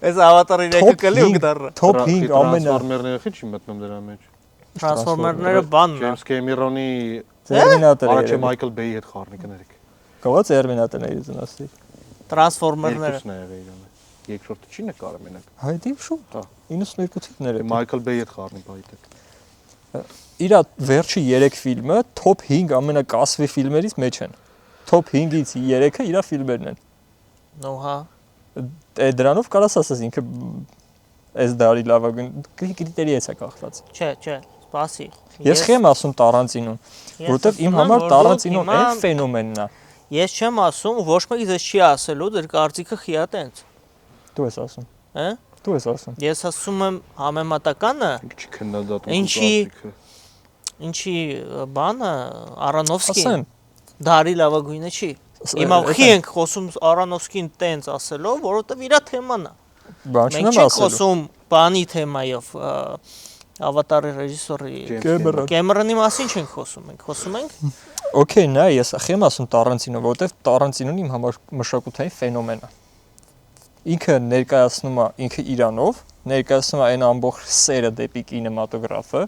Այս Ավատարի ներքը կլի ու գտարը։ Top 5 ամենա Տրանսֆորմերները քիչ չի մտնում դրա մեջ։ Տրանսֆորմերները բանն է։ Ջեյմս Կեմերոնի Terminator-ը։ Արաչե Մայքլ Բեյի հետ խառնի կներեք։ Կողոց Terminator-ը զնասի։ Տրանսֆորմերները։ Երկուսն է եղել իրանը։ Երկրորդը չի նկարը մենակ։ Հայտի շուտ։ Հա։ 92 թիվներ է։ Մայքլ Բեյի հետ խառնի բայտը։ Իրա վերջի 3 ֆիլմը top 5 ամենակասվի ֆիլմերից մեջ են։ Top 5-ից 3-ը իրա ֆիլմերն են։ Նո հա։ Դրանով կարաս ասես ինքը այս դարի լավագույն կրիտերիից է կախված։ Չէ, սպասի։ Ես չեմ ասում Տարանտինոն, որովհետև իմ համար Տարանտինոն այն ֆենոմենն է։ Ես չեմ ասում, ոչ մեկ ձեզ չի ասելու, դեր կարծիքը խիա տենց։ Դու ես ասում։ Հա։ Դու ես ասում։ Ես ասում եմ համեմատականը, Չի քննադատում ինչի բանը Արոնոֆսկին Ասեմ։ դարի լավագույնը չի։ Հիմա խի ենք խոսում Արոնոֆսկին տենց ասելով, որովհետև իրա թեման է։ Բան Մենք չեմ չենք ասելու։ խոսում բանի թեմայով, Ավատարի ռեժիսորի Կեմերոնի մասին չենք խոսում, մենք խոսում ենք Okay, նայ, ես ախեմ ասում Տարանտինո, որովհետև Տարանտինոն իմ համար մշակութային ֆենոմեն է։ Ինքը ներկայացնում է ինքը իրանով, ներկայացնում է այն ամբողջ սերը դեպի կինեմատոգրաֆը,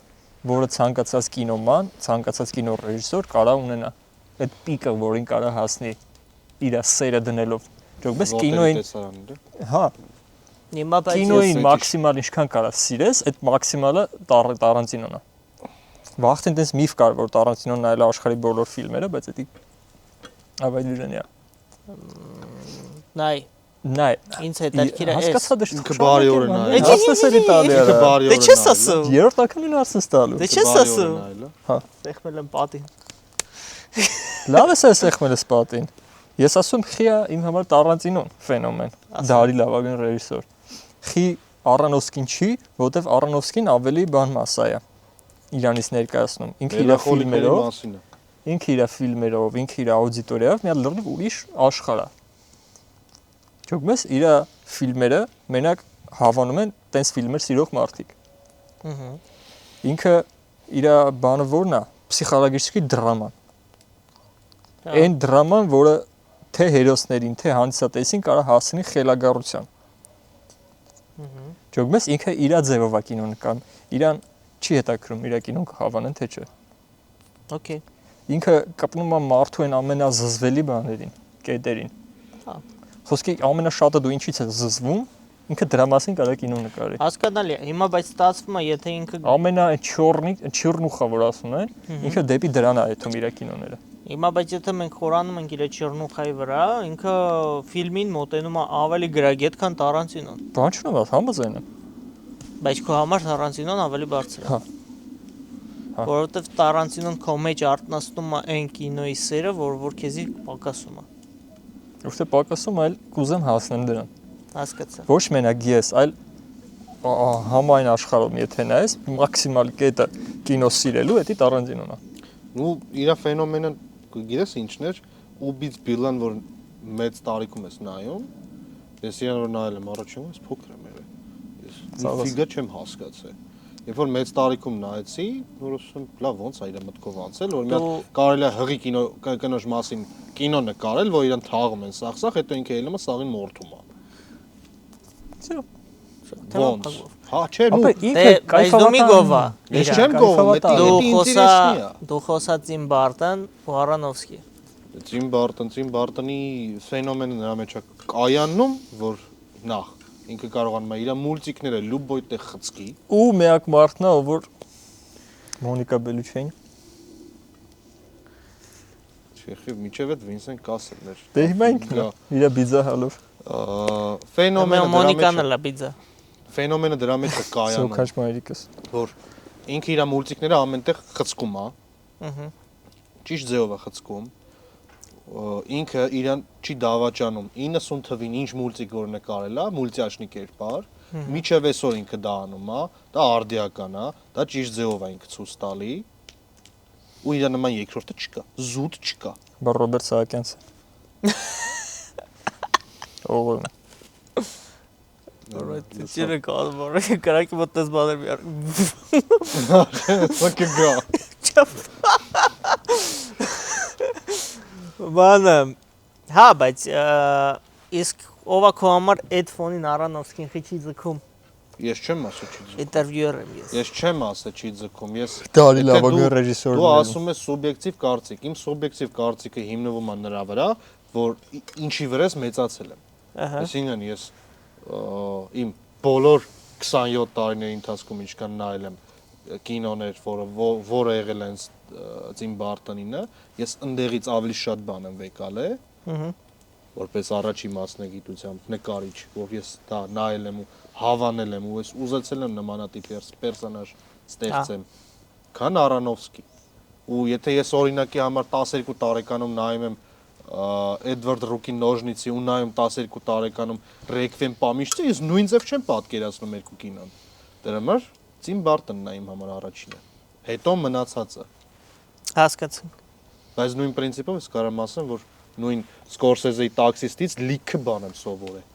որը ցանկացած կինոման, ցանկացած կինոռեժիսոր կարա ունենա։ Այդ պիկը, որին կարա հասնի իր սերը դնելով։ Ճոգպես կինոին, հա, Հիմա բայց կինոին մաքսիմալ ինչքան կարա սիրես, այդ մաքսիմալը Տարանտինոն է։ Վաղտեն դες միֆ կար, որ Տարանտինոն նայել է աշխարհի բոլոր ֆիլմերը, բայց դա ավայլիժենիա։ Նայ, ինձ հետաքրքիր է հասկացա դες ինքը բարիորեն նայել։ Հասնեսելի տալի Ինքը է։ բարիորեն։ Դե չես ասում։ Երրորդ ակնին ասես տալու։ Դե չես ասում։ Սեղմել եմ պատին։ Լավ է սեղմել ես պատին։ Ես ասում խիա իմ համար Տարանտինոն ֆենոմեն, դարի լավագույն ռեժիսոր։ Խի Արոնոֆսկին չի, որովհետև Արոնոֆսկին ավելի բան մասա է։ Իրանից ներկայացնում։ Ինքը իր ֆիլմերով, ինքը իր աուդիտորիայով մի հատ լրիվ ուրիշ աշխարհ է։ Ճոգմես իր ֆիլմերը մենակ հավանում են տենց ֆիլմեր սիրող մարդիկ։ Ինքը իր բանը որն է, պսիխոլոգիչի դրաման։ Այն դրաման, որը թե հերոսներին, թե հանդիսատեսին կարա հասնի խելագարության։ Ճոգմես ինքը իր ձևով է կինո նկարում։ Իրան չի հետաքրում իր կինոն կհավանեն թե չէ։ Okay։ Ինքը կապնում է մարդու այն ամենազզվելի բաներին, կետերին։ Հա։ Խոսքի ամենաշատը դու ինչից ես զզվում, ինքը դրա մասին կարա կինո նկարի։ Հասկանալի է։ Հիմա բայց ստացվում է, եթե ինքը Ամենաչորնուխը, որ ասում են, ինքը դեպի դրան է այդում իր կինոները։ Հիմա բայց եթե մենք խորանում ենք իր Չեռնուխայի վրա, ինքը ֆիլմին մոտենում է ավելի գրագետ, քան Տարանտինոն։ Բան չունեմ, համաձայն եմ։ Բայց քո համար Տարանտինոն ավելի բարձր է։ Հա։ Որովհետև Տարանտինոն քո մեջ արտնասնում է այն կինոյի սերը, որ քեզի պակասում է։ Ոչ թե պակասում, այլ կուզեմ հասնեմ դրան։ Հասկացա։ Ոչ մենակ ես, այլ համայն աշխարհում եթե նայես, մաքսիմալ կետը կինո սիրելու, դա Տարանտինոն է։ Ու իր ֆենոմենը գիտես ինչն էր, Убить Билан, որ մեծ տարիքում ես նայում, ես իրան որ նայել եմ առաջինս փոքր եմ եղել։ Ես ֆիգա չեմ հասկացել։ Երբ որ մեծ տարիքում նայեցի, որ ասում լավ ոնց է իր մտքով անցել, որ մի հատ կարելի է հղի կինո կնոջ մասին կինո նկարել, որ իրան թաղում են սախ-սախ, հետո ինքը ելնում է սաղին մորթում է։ Ոնց։ Հա, չէ, նու։ Բայց դու մի գովա։ Ես չեմ գովում, Դու խոսած Տիմ Բարտոն ու Արոնոֆսկի։ Տիմ Բարտոնի ֆենոմենը նրա մեջ է կայանում, որ նախ ինքը կարողանում է իր մուլտիկները լուբոյտե խցկի ու միակ մարդն է, որ Մոնիկա Բելուչին։ Չեխի միջև այդ Վինսենտ Կասելն էր։ Դե հիմա ինքն է, իր բիձա հալով։ Ֆենոմենը դրա մեջ է կայանում։ Սոքաչ մայրիկս։ Որ ինքը իր մուլտիկները ամենտեղ խցկում է։ Ճիշտ ձևով է խցկում։ Ինքը իրան չի դավաճանում 90 թվին ինչ մուլտիկ որ նկարել է, մուլտիաչնի կերպար, միջև այսօր ինքը դա անում է, դա արդիական է, դա ճիշտ ձևով է ինքը ցույց տալի։ Ու իր նման երկրորդը չկա, զուտ չկա։ Բա Ռոբերտ Սահակյանցը։ Ողորն։ Ճիրը կազմորը կարակի մոտ դες բաներ մի արկ։ Ոնք գա։ Բանը, հա, բայց իսկ ով է քո համար այդ ֆոնին Արոնոֆսկին չի ձգում։ Ես չեմ ասում չի ձգում։ Ինտերվյուեր եմ ես։ Ես չեմ ասում չի ձգում, ես Դարի լավագույն ռեժիսորն է։ Դու ասում ես սուբյեկտիվ կարծիք, իմ սուբյեկտիվ կարծիքը հիմնվում է նրա վրա, որ ինչի վրա ես մեծացել եմ։ Այսինքն ես իմ բոլոր 27 տարիների ընթացքում ինչքան նայել եմ կինոներ, որը եղել են Տիմ Բարտոնինը, ես ընդեղից ավելի շատ բան եմ վեկալել, որպես առաջի մասնագիտությամբ նկարիչ, որ ես դա նայել եմ ու հավանել եմ ու ես ուզեցել եմ նմանատիպ պերսոնաժ ստեղծեմ, քան Արոնոֆսկի։ Ու եթե ես օրինակի համար 12 տարեկանում նայում եմ Էդվարդ Ռուկի նոժնիցի ու նայում 12 տարեկանում Ռեկվիեմ Պամիշտը, ես նույն ձև չեմ պատկերացնում երկու կինոն։ Դրա համար Տիմ Բարտոնն է իմ համար առաջինը։ Հետո մնացածը։ Հասկացանք։ Բայց նույն պրինցիպով ես կարամ ասեմ, որ նույն Սկորսեզեի տաքսիստից լիքը բան եմ սովորել։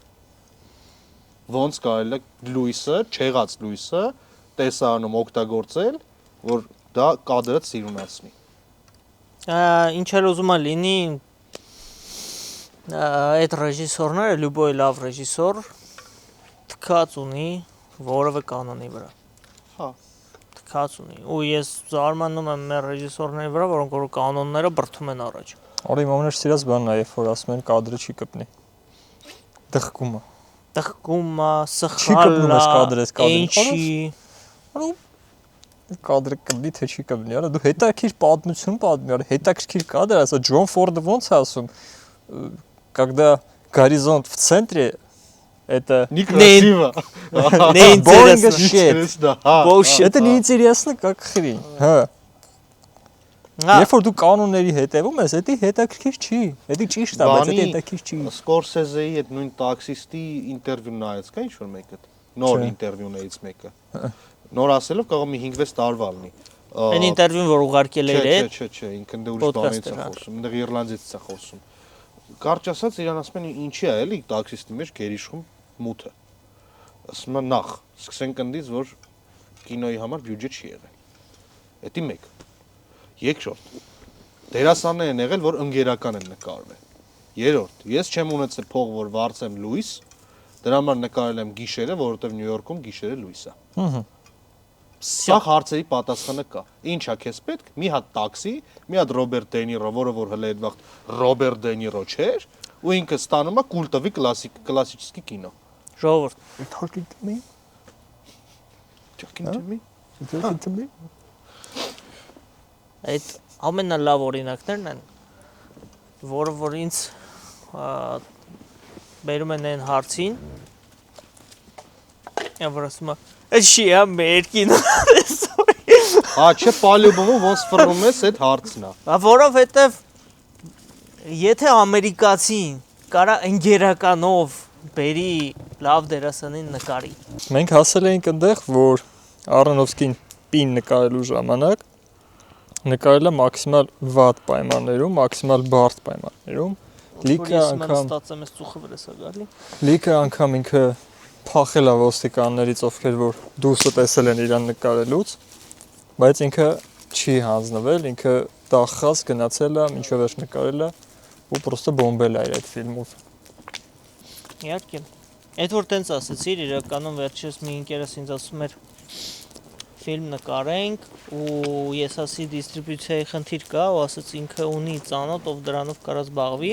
Ոնց կարելի է լույսը, չեղած լույսը տեսարանում օգտագործել, որ դա կադրը սիրունացնի։ Ինչ էլ ուզում է լինի, այդ ռեժիսորները, լյուբոյ լավ ռեժիսոր թքած ունի որևէ կանոնի վրա։ Հա։ Թքած ունի։ Ու ես զարմանում եմ մեր ռեժիսորների վրա, որոնք որ կանոնները բրդում են առաջ։ Արի մամներ սիրած բանն է, երբ որ ասում են կադրը չի կպնի։ Դղկումը։ Դղկումը, Չի կպնում ես կադրը, ինչի։ Կադրը կպնի թե չի կպնի, արա դու հետաքրքիր պատմություն պատմի, արա հետաքրքիր կադր, ասա Ջոն Ֆորդը ոնց է ասում, когда горизонт в центре, это некрасиво. Неинтересно. Это неинтересно, как хрень. Հա։ Երբ որ դու կանոնների հետևում ես, դա հետաքրքիր չի։ Դա ճիշտ է, բայց դա հետաքրքիր չի։ Սկորսեզեի այդ նույն տաքսիստի ինտերվյու նայեց, կա ինչ-որ մեկը։ Նոր ինտերվյուներից մեկը։ Նոր ասելով կարող մի 5-6 տարվա լինի։ Այն ինտերվյուն, որ ուղարկել էր, Չէ, ինքն դե ուրիշ բանից է խոսում, այնտեղ իռլանդիացից է խոսում։ Կարճ ասած իրան ասում են ինչի է էլի տաքսիստի մեջ գերիշխում մութը։ Ասում են նախ, սկսենք ընդից, որ կինոյի համար բյուջե չի եղել։ Դա մեկ։ Երկրորդ, դերասաններ են եղել, որ ընկերական են նկարվել։ Երրորդ, ես չեմ ունեցել փող, որ վարձեմ լույս, դրա համար նկարել եմ գիշերը, որովհետև Նյու Յորքում գիշերը լույս է։ Սա հարցերի պատասխանը կա։ Ինչա քեզ պետք։ Մի հատ տաքսի, մի հատ Ռոբերտ Դենիրո, որը որ հələ այդ վաղ Ռոբերտ Դենիրո չէր, ու ինքը ստանում է կուլտովի կլասիկի կինո։ Ժողովուրդ, Talking to me. Talking to me. Talking to me. այդ ամենալավ օրինակներն են որը որ ինձ բերում են այն հարցին, որ ասում է, «Էշի է մերկին»։ Չէ, պալյուբոմը ոնց ֆռնում ես այդ հարցն է։ Որովհետև եթե ամերիկացին կարա ընկերականով բերի լավ դերասանին նկարի։ Մենք հասել էինք այնտեղ, որ Արոնոֆսկին պին նկարելու ժամանակ նկարել է մաքսիմալ վատ պայմաններում, մաքսիմալ բարդ պայմաններում։ Լիքը անգամ ստացեմ այս ծուխը վրես է գալի։ Լիքը անգամ ինքը փախել է ոստիկաններից, ովքեր որ դուրսը տեսել են իրան նկարելուց, բայց ինքը չի հանձնվել, ինքը դախած գնացել է, մինչև վերջ նկարել է ու պրոստը բոմբել է այդ ֆիլմով։ Իհարկե։ Այդ որ տենց ասեցիր, իրականում վերջերս մի ընկերս ինձ ասում էր ֆիլմ նկարենք ու ես ասի դիստրիբյուցիայի խնդիր կա ու ասաց ինքը ունի ծանոթ ով դրանով կարա զբաղվի։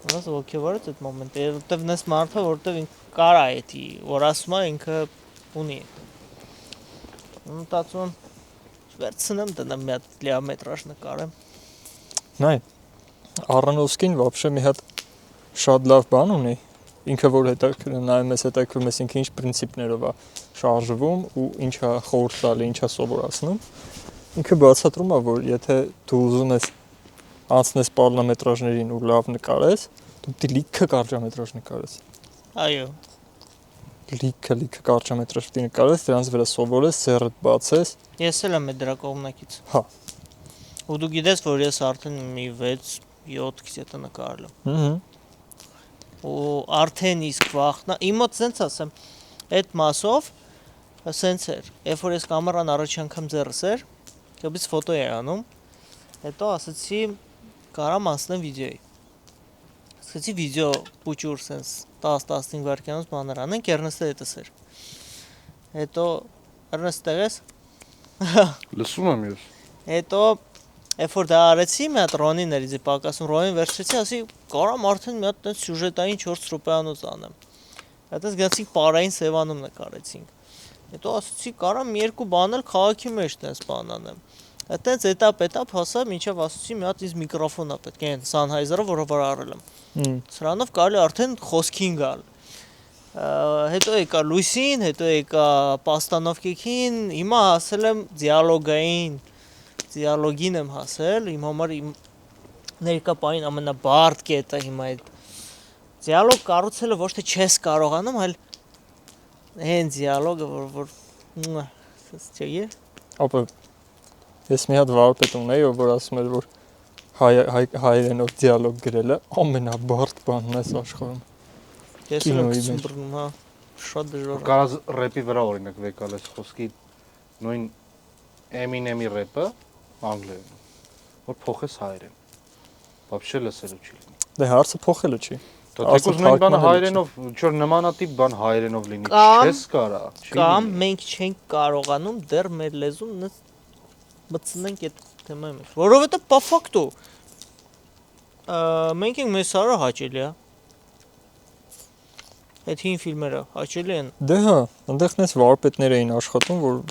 Ոնց ոգևորեց այդ մոմենտը, որտեվ նես մարդը որտեվ ինքը կարա էդի, որ ասում է ինքը ունի։ Մտածում վերցնեմ դնեմ մի հատ լիամետրաժ նկարեմ։ Նայ, Արոնոֆսկին вообще մի հատ շատ լավ բան ունի, ինքը որ նայում ես հետաքրում ես ինքը ինչ պրինցիպներով է շարժվում ու ինչա խորհուրդ տալի, ինչա սովորացնում։ Ինքը բացատրում է, որ եթե դու ուզում ես անցնես պարլամետրաժներին ու լավ նկարես, դու պետք է լիքը կարճամետրաժ նկարես։ Այո։ Լիքը կարճամետրաժ պետք է նկարես, դրանց վրա սովորես, սերդ բացես։ Ես էլ եմ դրա կողմնակից։ Հա։ Ու դու գիտես, որ ես արդեն մի 6-7 կիսետը նկարել եմ։ Ու արդեն իսկ վախնա, իմ մոտ սենց ասեմ, այդ մասով սենց էր, երբ որ ես կամերան առաջ անգամ ձեռս էր, կբից ֆոտո էի անում, հետո ասացի կարամ անցնեմ վիդեոյի։ Ասացի վիդեո փուճուր սենց 10-15 վայրկյանոց բաներ անենք, Էրնեստը հետս էր։ Հետո Էրնեստ ես։ Լսում եմ ես։ Հետո երբ որ դա արեցի, մի հատ Ռոնին էր իզի պակասում, Ռոնին վերցրեցի, ասի կարամ արդեն մի հատ տենց սյուժետային 4 րոպեանոց անեմ։ Հետո գնացինք Պարային Սևանում նկարեցինք։ Հետո ասացի կարամ մի երկու բան էլ քաղաքի մեջ տենց բան անեմ։ Այդտենց էտապ հասա, մինչև ասացի մի հատ ինձ միկրոֆոն է պետք է, այն Sennheiser-ը, որը առել եմ։ Սրանով կարելի արդեն խոսքին գալ։ Հետո եկա լույսին, հետո եկա պաստանովկեքին, հիմա հասել եմ դիալոգին եմ հասել, իմ համար իմ ներկապային ամենաբարդ կետը հիմա այդ դիալոգ կառուցելը ոչ թե չես կարողանում, այլ այն դիալոգը, որ չէ։ Ապա ես մի հատ վարպետ ունեի, որ ասում էր, որ հայերենով դիալոգ գրելը ամենաբարդ բանն է աշխարհում։ Ես էլ եմ ցմբռնում, հա, շատ դժվար։ Կարաս рэպի վրա օրինակ վեկալ ես խոսքի նույն Eminem-ի рэպը անգլերեն, որ փոխես հայերեն։ Вообще լսելու չի լինի։ Դե հարցը փոխելը չի։ Թեկուզ նույն բանը հայերենով, ինչ-որ նմանատիպ բան հայերենով լինի, չես կարա։ Կամ մենք չենք կարողանում դեռ մեր լեզուն մտցնենք այդ թեմայի մեջ, որովհետև по факту մենք ենք մեզ սարը հաճելի է։ Այդ հին ֆիլմերը հաճելի են։ Դե հա, այնտեղ նես վարպետներ էին աշխատում, որ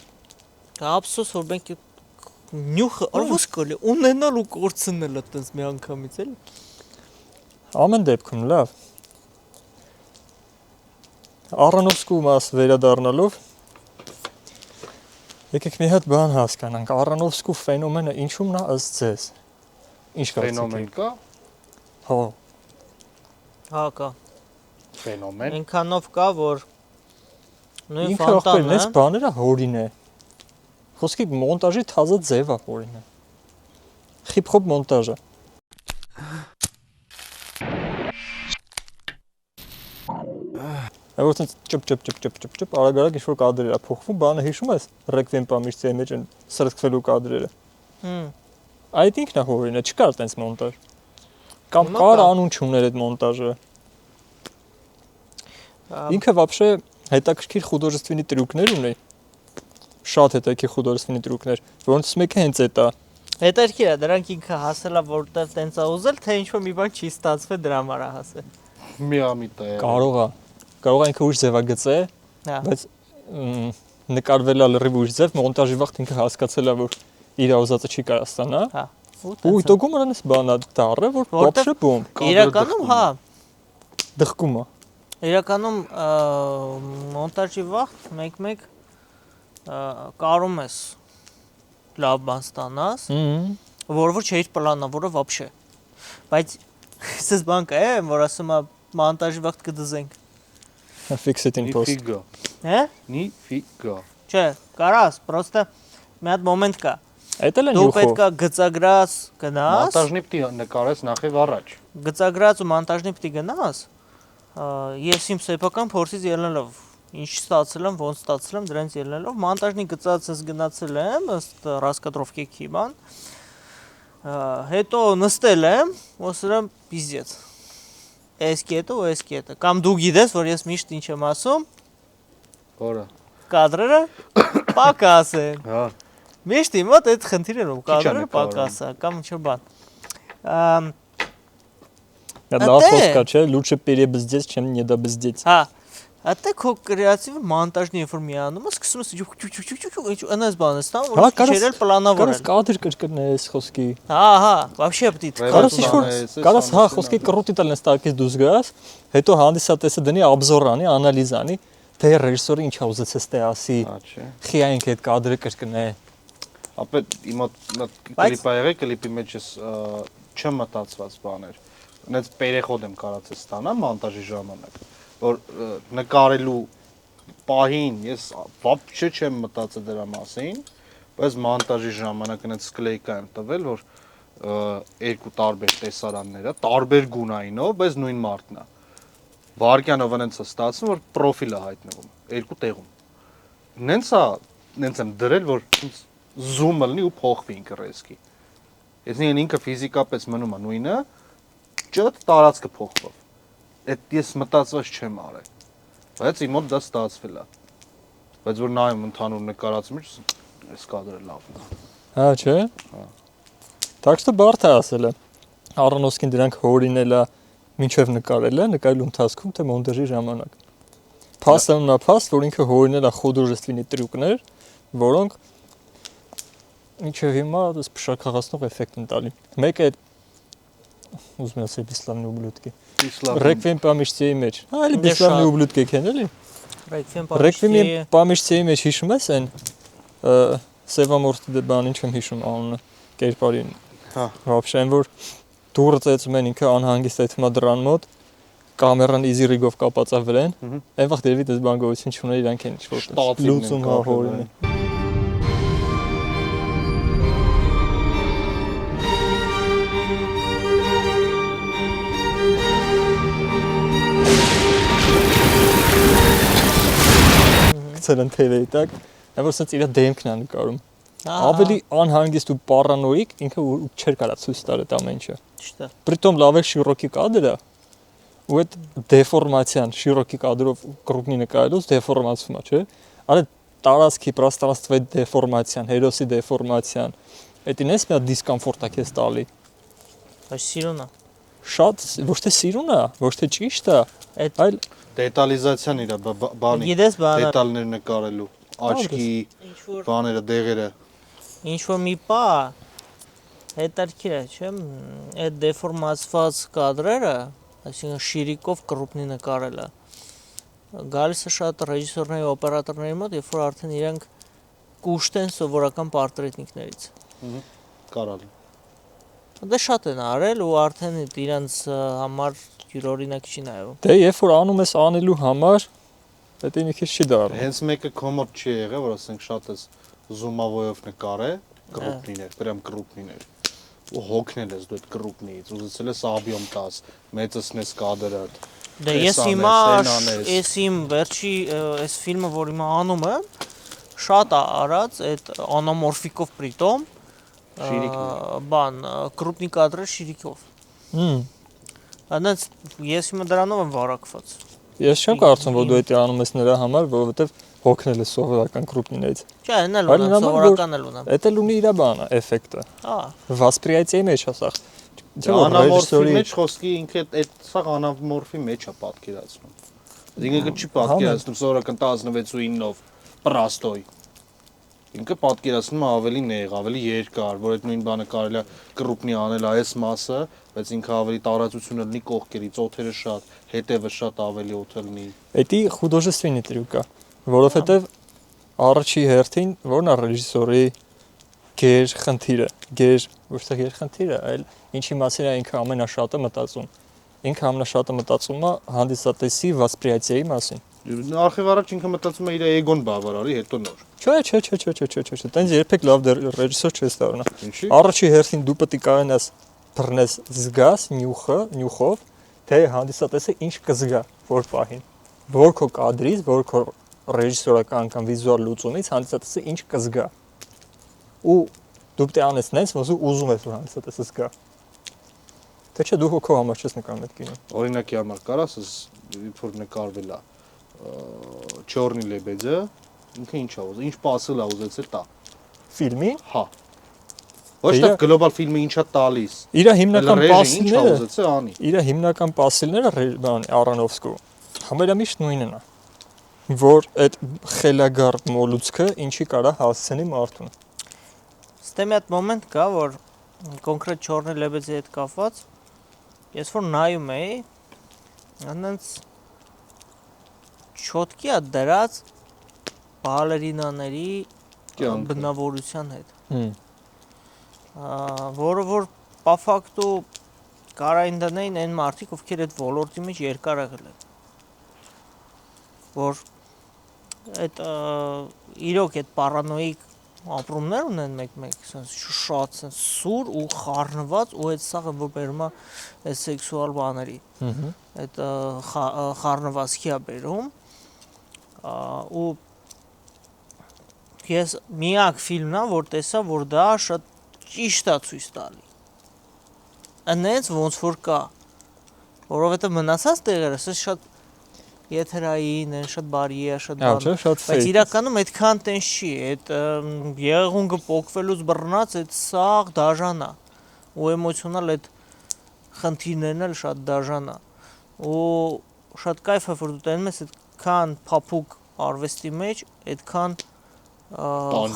Ափսոս որ մենք նյութը արվոս կոլի ունենալ ու կորցնել այդպես մի անգամից էլի։ ամեն դեպքում լավ։ Արոնոֆսկու մաս վերադառնալով եկեք մի հատ բան հասկանանք, Արոնոֆսկու ֆենոմենը ինչու՞մն է ըստ ձեզ։ Ինչ ֆենոմեն կա։ Հա։ Հա կա։ Ֆենոմեն։ Այնքանով կա, որ նույն ինքը ֆանտամն է։ այս բաները հորին է։ Խոսքի մոնտաժի թազը ձև է հորին է։ Հիփ-հոփ մոնտաժը։ Այո, ճպ արագ ինչ-որ կադրեր է փոխվում, բանը հիշում ես Ռեկվիեմ պամիշտի մեջ են սրսկվելու կադրերը։ Այդ ինքն է հորինը, չկար տենց մոնտաժ։ Կամ կար անուն չուներ այդ մոնտաժը։ Ինքը вообще հետաքրքիր художественный трюкներ ունի։ Շատ հետաքրքիր художественный трюкներ, որոնց մեկը հենց է դա։ Հետաքրքիր է, դրանք ինքը հասել է որտեղ տենց է ուզել, թե ինչ-որ մի բան չի ստացվել դրա համար է հասել։ Միամիտ է։ Կարող է ինքը ուժ ձևագծե, բայց նկարվել է լրիվ ուժ ձև, մոնտաժի վաղ ինքը հասկացել է, որ իր ուզածը չի կարա ստանա։ Հա։ Ու իտոգում նրանց բանա դառը, որ вообще բում։ Իրականում, հա, Դղկում է։ իրականում մոնտաժի վաղ մեկ-մեկ կարում ես լավ բան ստանաս, որը չէիր պլանավորը вообще։ Բայց սես բան կա է, որ ասում է մոնտաժի վաղ կդզենք։ Fix it in post։ Նիֆիգա։ Հե? Նիֆիգա։ Չէ, կարաս, պրոստը մի հատ մոմենտ կա։ Այդ էլ են Դու յուխով։ պետքա գծագրած գնաս, Մոնտաժնի պիտի նկարես նախև առաջ։ գծագրած ու մոնտաժնի պիտի գնաս։ Ես իմ սեփական փորձից ելնելով, ինչ ստացել եմ, ոնց ստացել եմ, դրանից ելնելով, մոնտաժնի գծածս գնացել եմ, ըստ раскадровки-ի բան։ Հետո նստել եմ, ասել եմ պիզդец։ Այս կետը ու այս կետը։ Կամ դու գիտես, որ ես միշտ ինչ եմ ասում, Որը։ կադրերը պակաս են։ Հա։ Միշտ իմ մոտ այդ խնդիրը ու կադրերը պակաս է, կամ ինչ բան։ Դա լավ խոսք է, չէ, лучше перебздеть, чем недобздеть։ Հա, Ատե քո կրեատիվ մոնտաժնի երբ որ միանում ես, սկսում ես այնպես բան ես տան, որ քիչերել պլանավորել։ Կարաս կադր կրկնես խոսքի։ Հա, вообще պիտի։ Կարաս ինչ-որ, կարաս հա խոսքի կռուտի տալնես տակից դուրս գաս, հետո հանդիսատեսը դնի обзорանի, անալիզանի, թե ռեժիսորը ինչ է ուզեցել ստե ասի։ Խիայինք այդ կադրը կրկնե։ Ապա իմը կլիպ ա եղել, կլիպի մեջ ես չմտածված բաներ։ Ունեց պերեխոդ եմ կարածես ստանամ մոնտաժի ժամանակ, որ նկարելու պահին ես вообще չեմ մտածել դրա մասին, բայց մոնտաժի ժամանակ այնց սկլեյկա եմ տվել, որ երկու տարբեր տեսարաններ է, տարբեր գունայինով, բայց նույն մարդն է։ Վարկյանով այնց է ստացվում, որ պրոֆիլ է հայտնվում երկու տեղում։ Նենց եմ դրել, որ զումը լինի ու փոխվի ինքը ռեսկի։ Եթե ինքը ֆիզիկապես մնում է նույնը, ճոտ տարածքը փոխվով։ Այդ ես մտածված չեմ արել։ Բայց իմ մոտ դա ստացվել է։ Բայց որ նայում ընդհանուր նկարածում մեջ այս կադրը լավն է։ Հա, չէ։ Հա։ Так что բարդ է ասել է։ Առանոսկին դրանք հորինել է, մինչև նկարել է, նկարելու ընթացքում թե մոնտաժի ժամանակ։ Փաստն է փաստ, որ ինքը հորինել է խոդորժեստվինի տրյուկներ, որոնք ինչև հիմա դες փշակաղացնող էֆեկտ են տալի։ Մեկը ուզում եմ ասել Бесславные ублюдки։ Ռեկվիեմ պամիշտիի մեջ։ Հա, էլի Бесславные ублюдки եք էլի։ Ռեկվիեմի պամիշտիի մեջ հիշում ես այն Սևամորտի դե բան ինչ եմ հիշում անունը կերպարին։ Հա, вообще որ դուրը ծեծում են ինքը անհանգիստ այդ հիմա դրան մոտ կամերան easy rig-ով կապած է վրան։ Այն վաղ դերվի դες բան գոյություն չուներ իրանք են ինչ-որ լուծում հորին։ Ցերն թեվեի տակ, այնպես ասած իր դեմքն է նկարում։ Ավելի անհանգիստ ու պարանոիկ ինքը չէր կարա ցույց տալ այդ ամեն ինչը։ Ճիշտ է։ Притом լավ է շիրոկի կադրը ու այդ դեֆորմացիան շիրոկի կադրով կրուպնի նկարելուց դեֆորմացվում է, չէ՞։ Արա տարածքի пространствի դեֆորմացիան, հերոսի դեֆորմացիան։ Այդին էս մի հատ դիսկոմֆորտ է քեզ տալի։ Բայց սիրուն է։ Շատ ոչ թե սիրուն է, ոչ թե ճիշտ է, այլ դետալիզացիան իր բանի դետալներ նկարելու աչքի բաները դեղերը ինչ որ մի պա հետարքիր է չէ այդ դեֆորմացված կադրերը այսինքն շիրիկով կրուպնի նկարելը գալիս է շատ ռեժիսորների օպերատորների մոտ երբ որ արդեն իրանք կուշտ են սովորական պորտրետնիկներից կարալ դա շատ են արել ու արդեն իրանց համար յուրօրինակ չի նայում։ Դե երբ որ անում ես անելու համար, դա ինքը քիչ չի դառնում։ Հենց մեկը կոմոդ չի եղել, որ ասենք շատ էս զումավոյով նկարե, կրուպնիներ, прям կրուպնիներ։ Ու հոգնել ես դու այդ կրուպնից, ուզեցել ես աբյոմ տաս, մեծացնես կադրը։ Դե ես հիմա այս իմ վերջի այս ֆիլմը, որ հիմա անում եմ, շատ արած այդ անամորֆիկով պրիտոմ բան կրուպնի կադրը շիրիկով։ Անց ես հիմա դրանով եմ վարակված։ Ես չեմ կարծում, որ դու դա անում ես նրա համար, որովհետև հոգնել ես սովորական կրուպնիներից։ Չէ, այն էլ ունեմ, սովորական էլ ունեմ։ Դա էլ ունի իր բանը, էֆեկտը։ Հա։ Վասպրիացիայի մեջ է սա։ Անամորֆի մեջ խոսքի ինքը այդ սա անամորֆի մեջ է պատկերացնում։ Ինքը չի պատկերացնում սովորական 16-9-ով պրաստոյ։ ինքը պատկերացնում է ավելի նեղ, ավելի երկար, որ այդ նույն բանը կարելի է կռուպնի անել այս մասը, բայց ինքը ավելի տարածություն ունի կողքերից, օթերը շատ, հետևը շատ ավելի օթ լինի։ Էդի художественный трюк է, որովհետև առաջի հերթին որն է ռեժիսորի գեր խնդիրը, ոչ թե գեր խնդիրը, այլ ինչի մասին է ինքը ամենաշատը մտածում։ Ինքը ամենաշատը մտածում է հանդիսատեսի վասպրիятիայի մասին։ Արխիվ առաջ ինքը մտածում է իր էգոն բավարարի, հետո նոր։ Չէ, տենց երբեք լավ ռեժիսոր չես դառնա։ Ինչի՞։ Առաջի հերթին դու պետք է կարողանաս բռնես զգաս նյութով, թե հանդիսատեսը ինչ կզգա որ պահին։ Որ քո կադրից, որ քո ռեժիսորական կամ վիզուալ լուծումից հանդիսատեսը ինչ կզգա։ Ու դու պետք է անես նենց, ոնց ուզում ես որ հանդիսատեսը զգա։ Թե չէ դու քո համար չես նկարում այդ կինոն։ Օրինակի համար կարաս երբ որ նկարվել է Չորնի լեբեդը, ինքը ինչ է ուզել, ինչ պասել է ուզեցել տա։ Ֆիլմին։ Հա։ Ոչ թե գլոբալ ֆիլմը ինչա տալիս։ Իր հիմնական պասիլները ուզեցել անի։ Իր հիմնական պասիլները Արոնոֆսկու համարյամիշտ նույնն է, որ այդ խելագար մոլուցքը ինչի կարա հասցնի մարդուն։ Ստե մի հատ մոմենտ կա, որ կոնկրետ Չորնի լեբեդի հետ կապված ես որ նայում էի, այնց չոտքի է դրած բալերինաների բնավորության հետ։ Որը որ պաֆակտո կարային դնեին այն մարդիկ, ովքեր այդ ոլորտի մեջ երկար եղել են։ Որ այդ իրոք այդ պարանոիկ ապրումներ ունեն մեկ-մեկ, շատ սուր ու խառնված ու այդ սաղը որ բերում է այդ սեքսուալ բաների։ Այդ խառնվածքի է բերում ու ես միակ ֆիլմն է որ տեսա որ դա շատ ճիշտ է ցույց տալի այնց ոնց որ կա որովհետեւ մնացած տեղերը սա շատ եթերային են շատ բարի է շատ բան բայց իրականում այդքան տենց չի այդ եղունգը փոկվելուց բռնած այդ սաղ դաժան է ու էմոցիոնալ այդ խնդիրներն էլ շատ դաժան է ու շատ կայֆ է որ դու տենում ես այդքան փափուկ արվեստի մեջ այդքան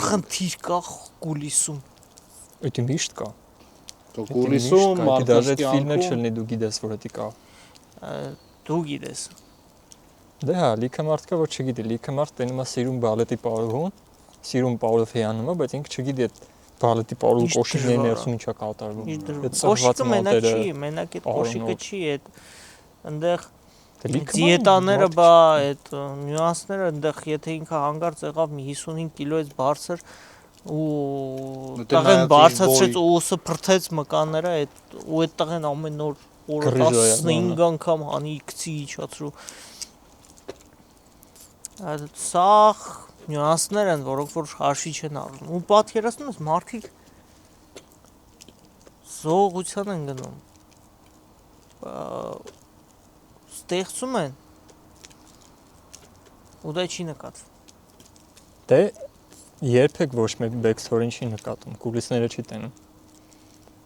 խնդիր կա կուլիսում Դա միշտ կա կուլիսում մարդու ֆիլմը չլինի դու գիտես որ դա կա դու գիտես Դե հա լիքը մարդ կա որ չգիտի լիքը մարդ տենում է սիրուն բալետի պարոհուն սիրուն պարով հեանում է բայց ինքը չգիտի այդ բալետի պարոհու կոշիկների ներսում ինչա կատարվում կոշիկը մենակ չի մենակ այդ կոշիկը չի այդ այնտեղ դիետաները բա այդ նյուանսները այնտեղ եթե ինքը հանգարց եղավ մի 55 կիլոից բարձր ու տղեն բարձրացրեց ու ուսը փրթեց մկանները այդ ու այդ տղեն ամեն օր օրը 15 անգամ հանի գցի իջացրու այդ սաղ նյուանսներ են որոնք որ հաշվի չեն առնում ու պատկերացնում ես մարդիկ զողության են գնում ստեղծում են ու դա չի նկատվում Դե երբեք ոչ մեկ բեքսթորին չի նկատում կուլիսները չի տենում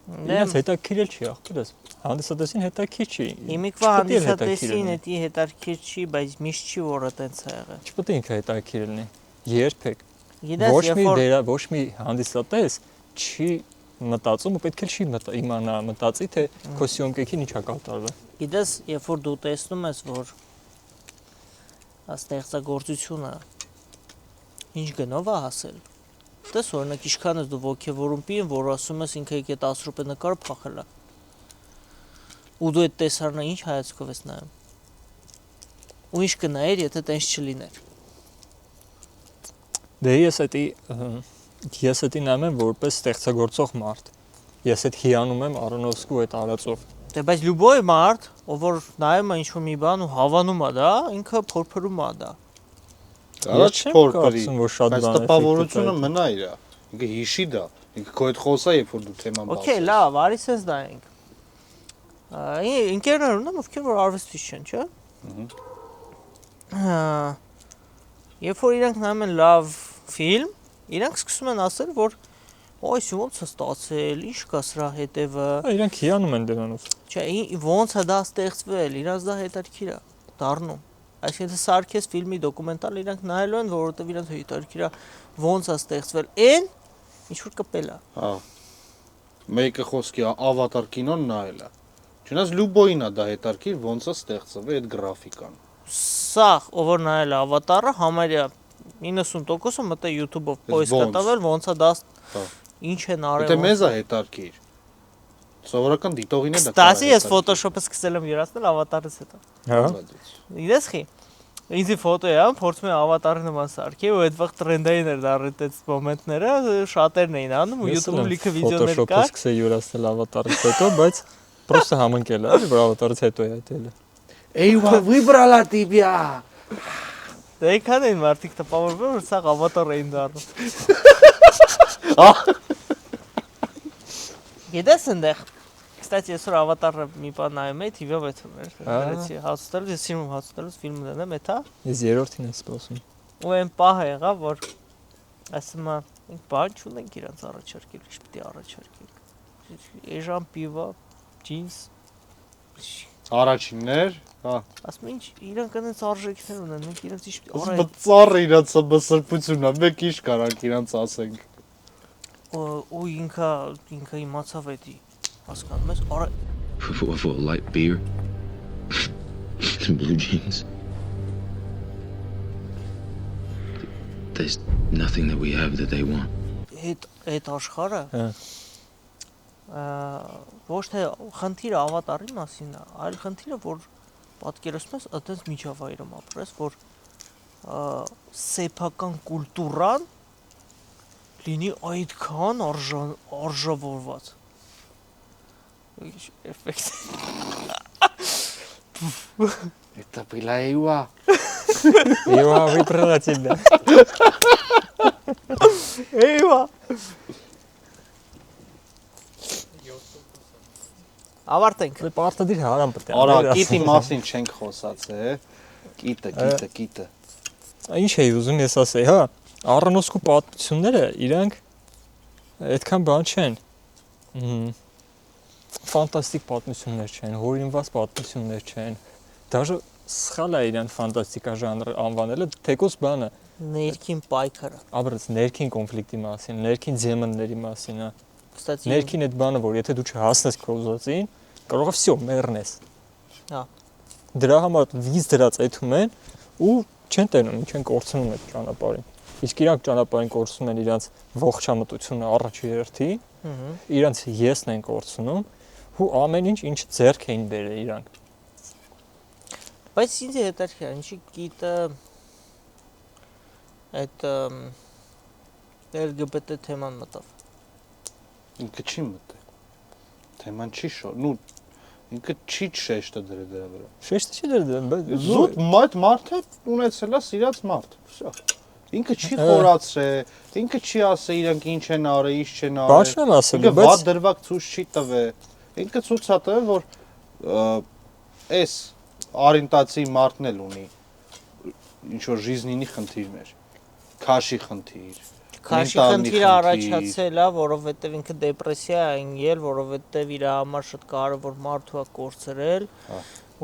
Ինձ հետաքրքիր չի ախպերս հանդիսատեսին հետաքրքիր չի Իմիկվա հանդիսատեսին էդի հետաքրքիր չի բայց միշտ չի որը տենց է եղել Չպետք է ինքը հետաքրքիր լինի երբեք ոչ մի հանդիսատես չի մտածում ու պետք է չի իմանա մտածի թե քո սյոմկեքին ինչա կատարվել Գիտես երբ որ դու տեսնում ես որ ստեղծագործությունը ինչ գնով է հասել Տես օրինակ ինչքան ես դու ոգևորում պին որ ասում ես ինքը եկե 10 րոպե նկար փախել է ու դու այդ տեսարանը ինչ հայացքով ես նայում ու ինչ կնայեր եթե տենց չլիներ Դե ես էդի նայում եմ որպես ստեղծագործող մարդ ես այդ հիանում եմ Արոնոֆսկու այդ արածով Դե բայց լյուբոյ մարդ ով որ նայում է ինչ-որ մի բան ու հավանում է դա ինքը փորփրում է դա Առաջ փորփրի բայց տպավորությունը մնա իրա ինքը հիշի դա ինքը քո հետ խոսա երբ որ դու թեման բացես Okay լավ արի սենց դա ենք ինքերներ ունեմ ովքեր որ արվեստից չեն չէ Երբ որ իրանք նայում են լավ ֆիլմ իրանք սկսում են ասել որ Այս ոնց է ստացել, ինչ կա սրա հետևը։ Իրանք հիանում են դրանով։ Չէ, ոնց է դա ստեղծվել, իրանց դա հետաքրքիր է դառնում։ Այսինքն սարքես ֆիլմի դոկումենտալ իրանք նայելու են, որովհետև իրանք հետաքրքիր է ոնց է ստեղծվել այն, ինչ որ կպել է։ Հա։ Մեկը խոսքի ավատար կինոն նայել է։ Չնայած լուբոյին է դա հետաքրքիր ոնց է ստեղծվել այդ գրաֆիկան։ Սա ով որ նայել է ավատարը, համարյա 90%-ը մտե YouTube-ով պոյսկ կտավել, ոնց է դա ինչ են արել։ Դե մեզ է հետաքրքիր։ Սովորական դիտողին է դա։ Ստասի ես Photoshop-ը սկսել եմ յուրացնել ավատարից հետո։ Հա։ Իդես խի։ Ինձի ֆոտո է, փորձում եմ ավատարի նման սարքի, ու այդ վաղ տրենդային էր դառել այդ մոմենտները, շատերն էին անում, ու YouTube-ում լիքը վիդեոներ Photoshop-ը կար։ սկսել յուրացնել ավատարից հետո, բայց պրոստը համընկել է, որ ավատարից հետո է այդել։ Էյվա, վիբրալա տիպիա։ Դե այնքան էին մարդիկ տպավորվել, որ սա ավատար էին դառնում։ Գիտես այնտեղ Կստати, այսօր ավատարը մի բան նայում էի, TV-ով էթում էր, դրեցի հացուցտելուց, ես սիրում հացուցտելուց ֆիլմ դնեմ, էթա։ Ես երրորդին եմ սպասում։ Ու այն պահը եղավ, որ ասում եմ, մենք բան չունենք իրանց առաջարկել, ինչ պիտի առաջարկենք։ Էժան պիվա, ջինս։ Առաջիններ, հա։ Ասում ինչ, իրանք այնց արժեքներ ունեն, մենք իրանց ինչ պիտի Բծառը իրանց բսրբությունն է, մեկ ինչ կարանք իրանց ասենք։ ու ինքը իմացավ էդի, հասկանում ես, արա For a light beer and blue jeans. There's nothing that we have that they want. Այդ աշխարհը ոչ թե խնդիրը ավատարի մասին է, այլ խնդիրը որ պատկերացնում ես այդպես միջավայրում ապրես, որ սեփական կուլտուրան լինի այդքան արժևորված։ Էֆեկտ։ Это была Эйва. Էյվա, վիբրալա տիպիա։ Էյվա։ Ավարտենք։ Դե պարտադիր հարամ պետք է։ Արա, կիտի մասին չենք խոսացել, կիտը։ Ինչ էի ուզում ես ասեի, հա, առանոսկու պատմությունները իրանք այդքան բան չեն։ Ֆանտաստիկ պատմություններ չեն, հորինված պատմություններ չեն։ Դաժե սխալ է իրան ֆանտաստիկա ժանր անվանելը, թեկուզ բանը Ներքին պայքարը։ ապրած ներքին կոնֆլիկտի մասին, ներքին ձեմանների մասին, հա։ Կստати Ներքին այդ բանը, որ եթե դու չհասնես քո ուզածին, կարող է всё մեռնես։ Հա։ Դրա համար վիզ դրած այդում են ու չեն տենում, չեն կորցնում այդ ճանապարհին։ Իսկ իրանք ճանապարհին կորցնում են իրանք ողջամտությունը առաջի հերթի, իրանք եսն են կորցնում ու ամեն ինչ ձեռք էին բերել իրանք։ Բայց ինձ հետաքրքիր է, ինչի գիտը այդ LGBT թեման մտավ։ Ինքը չի մտել։ Թեման չի նու ինքը չի շեշտը դրել դրա վրա։ Շեշտը չի դրել, բայց Զուտ այդ մարդը ունեցել է սիրած մարդ։ Всё։ Ինքը չի խորացրել, ինքը չի ասել իրանք ինչ են արել, ինչ չեն արել։ Բաց չեմ ասել, Ինքը բայց վատ դրվակ ցույց չի տվել։ Ինքը ցույց է տվել, որ այս օրիենտացիայի մարդն էլ ունի ինչ որ ժիզնինի խնդիրներ, քաշի խնդիր, Քաշի խնդիրը առաջացել է, որովհետև ինքը դեպրեսիա է ընկել, որովհետև իր համար շատ կարևոր մարդու է կորցրել,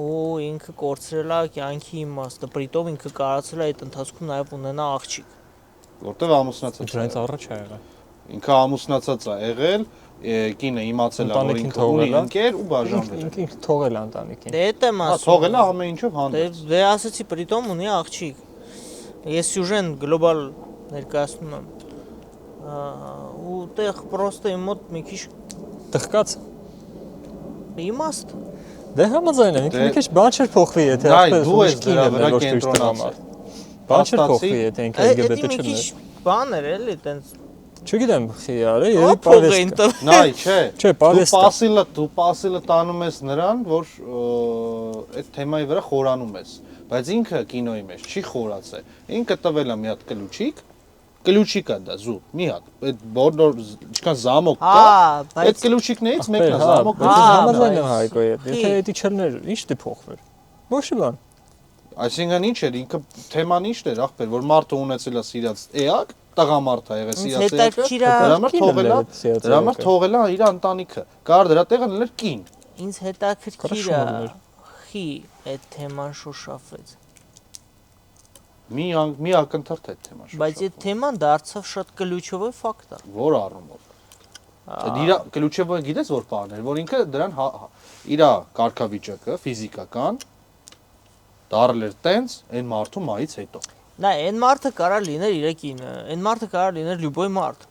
ու ինքը կորցրել է կյանքի իմաստը, բրիտով ինքը կարացել է այդ ընթացքում նաև ունենա աղջիկ։ որտեվ ամուսնացած է։ դրանից առաջ է եղել։ Ինքը ամուսնացած է եղել, կինը իմացել է, որ ինքը ունի ընկեր ու բաժանվել։ Ինքը թողել է ընտանիքին։ Դե դա եմ Հա, ասում։ թողել է ամեն ինչով հանդես։ Դե ասեցի բրիտոմ ունի աղջիկ։ Ես սյուժեն գլոբալ ներկայացնում եմ։ Ու տեղ պրոստը իմ մոտ մի քիչ Տղկաց։ իմաստ։ Դե համաձայն եմ, ինքը մի քիչ բան չէր փոխվի, եթե Դու ես դրա վրա կենտրոնացել։ Բան չէր փոխվի, եթե ինքը LGBT Մի քիչ չլներ։ բան էր էլի, տենց Չգիտեմ, խիարը, երևի պարեստ։ Նայ, չէ։ Չէ, պարեստ։ Դու պասիլը տանում ես նրան, որ այդ թեմայի վրա խորանում ես, բայց ինքը կինոյի մեջ չի խորացել։ Ինքը տվել է մի հատ կլուչիկ է դա զուտ, մի հատ, այդ բոլոր ինչքան զամոկ կա, այդ կլուչիկներից մեկն է զամոկ։ Համաձայն եմ Հայկոյի հետ։ Եթե դա չլներ, ինչ դե փոխվեր։ Ոչ մի բան։ Այսինքն ինչ էր, ինքը թեման ինչն էր, ախպեր, որ մարդը ունեցել է սիրած էակ, տղամարդ է եղել սիրած էակը, դրա համար թողել է իր ընտանիքը։ Կար դրա տեղը ներ կին։ ինձ հետաքրքիր է խի այդ թեման շոշափվեց։ Մի ակնթարթ է թեման։ Բայց այդ թեման դարձավ շատ ключովый ֆակտոր։ Որ առումով։ Իրա ключովը գիտես որ բան էր, որ ինքը դրան իր կարգավիճակը ֆիզիկական դարել էր տենց այն մարդու մայից հետո։ Նա այն մարդը կարա լիներ իր կինը, այն մարդը կարա լիներ любой մարդ։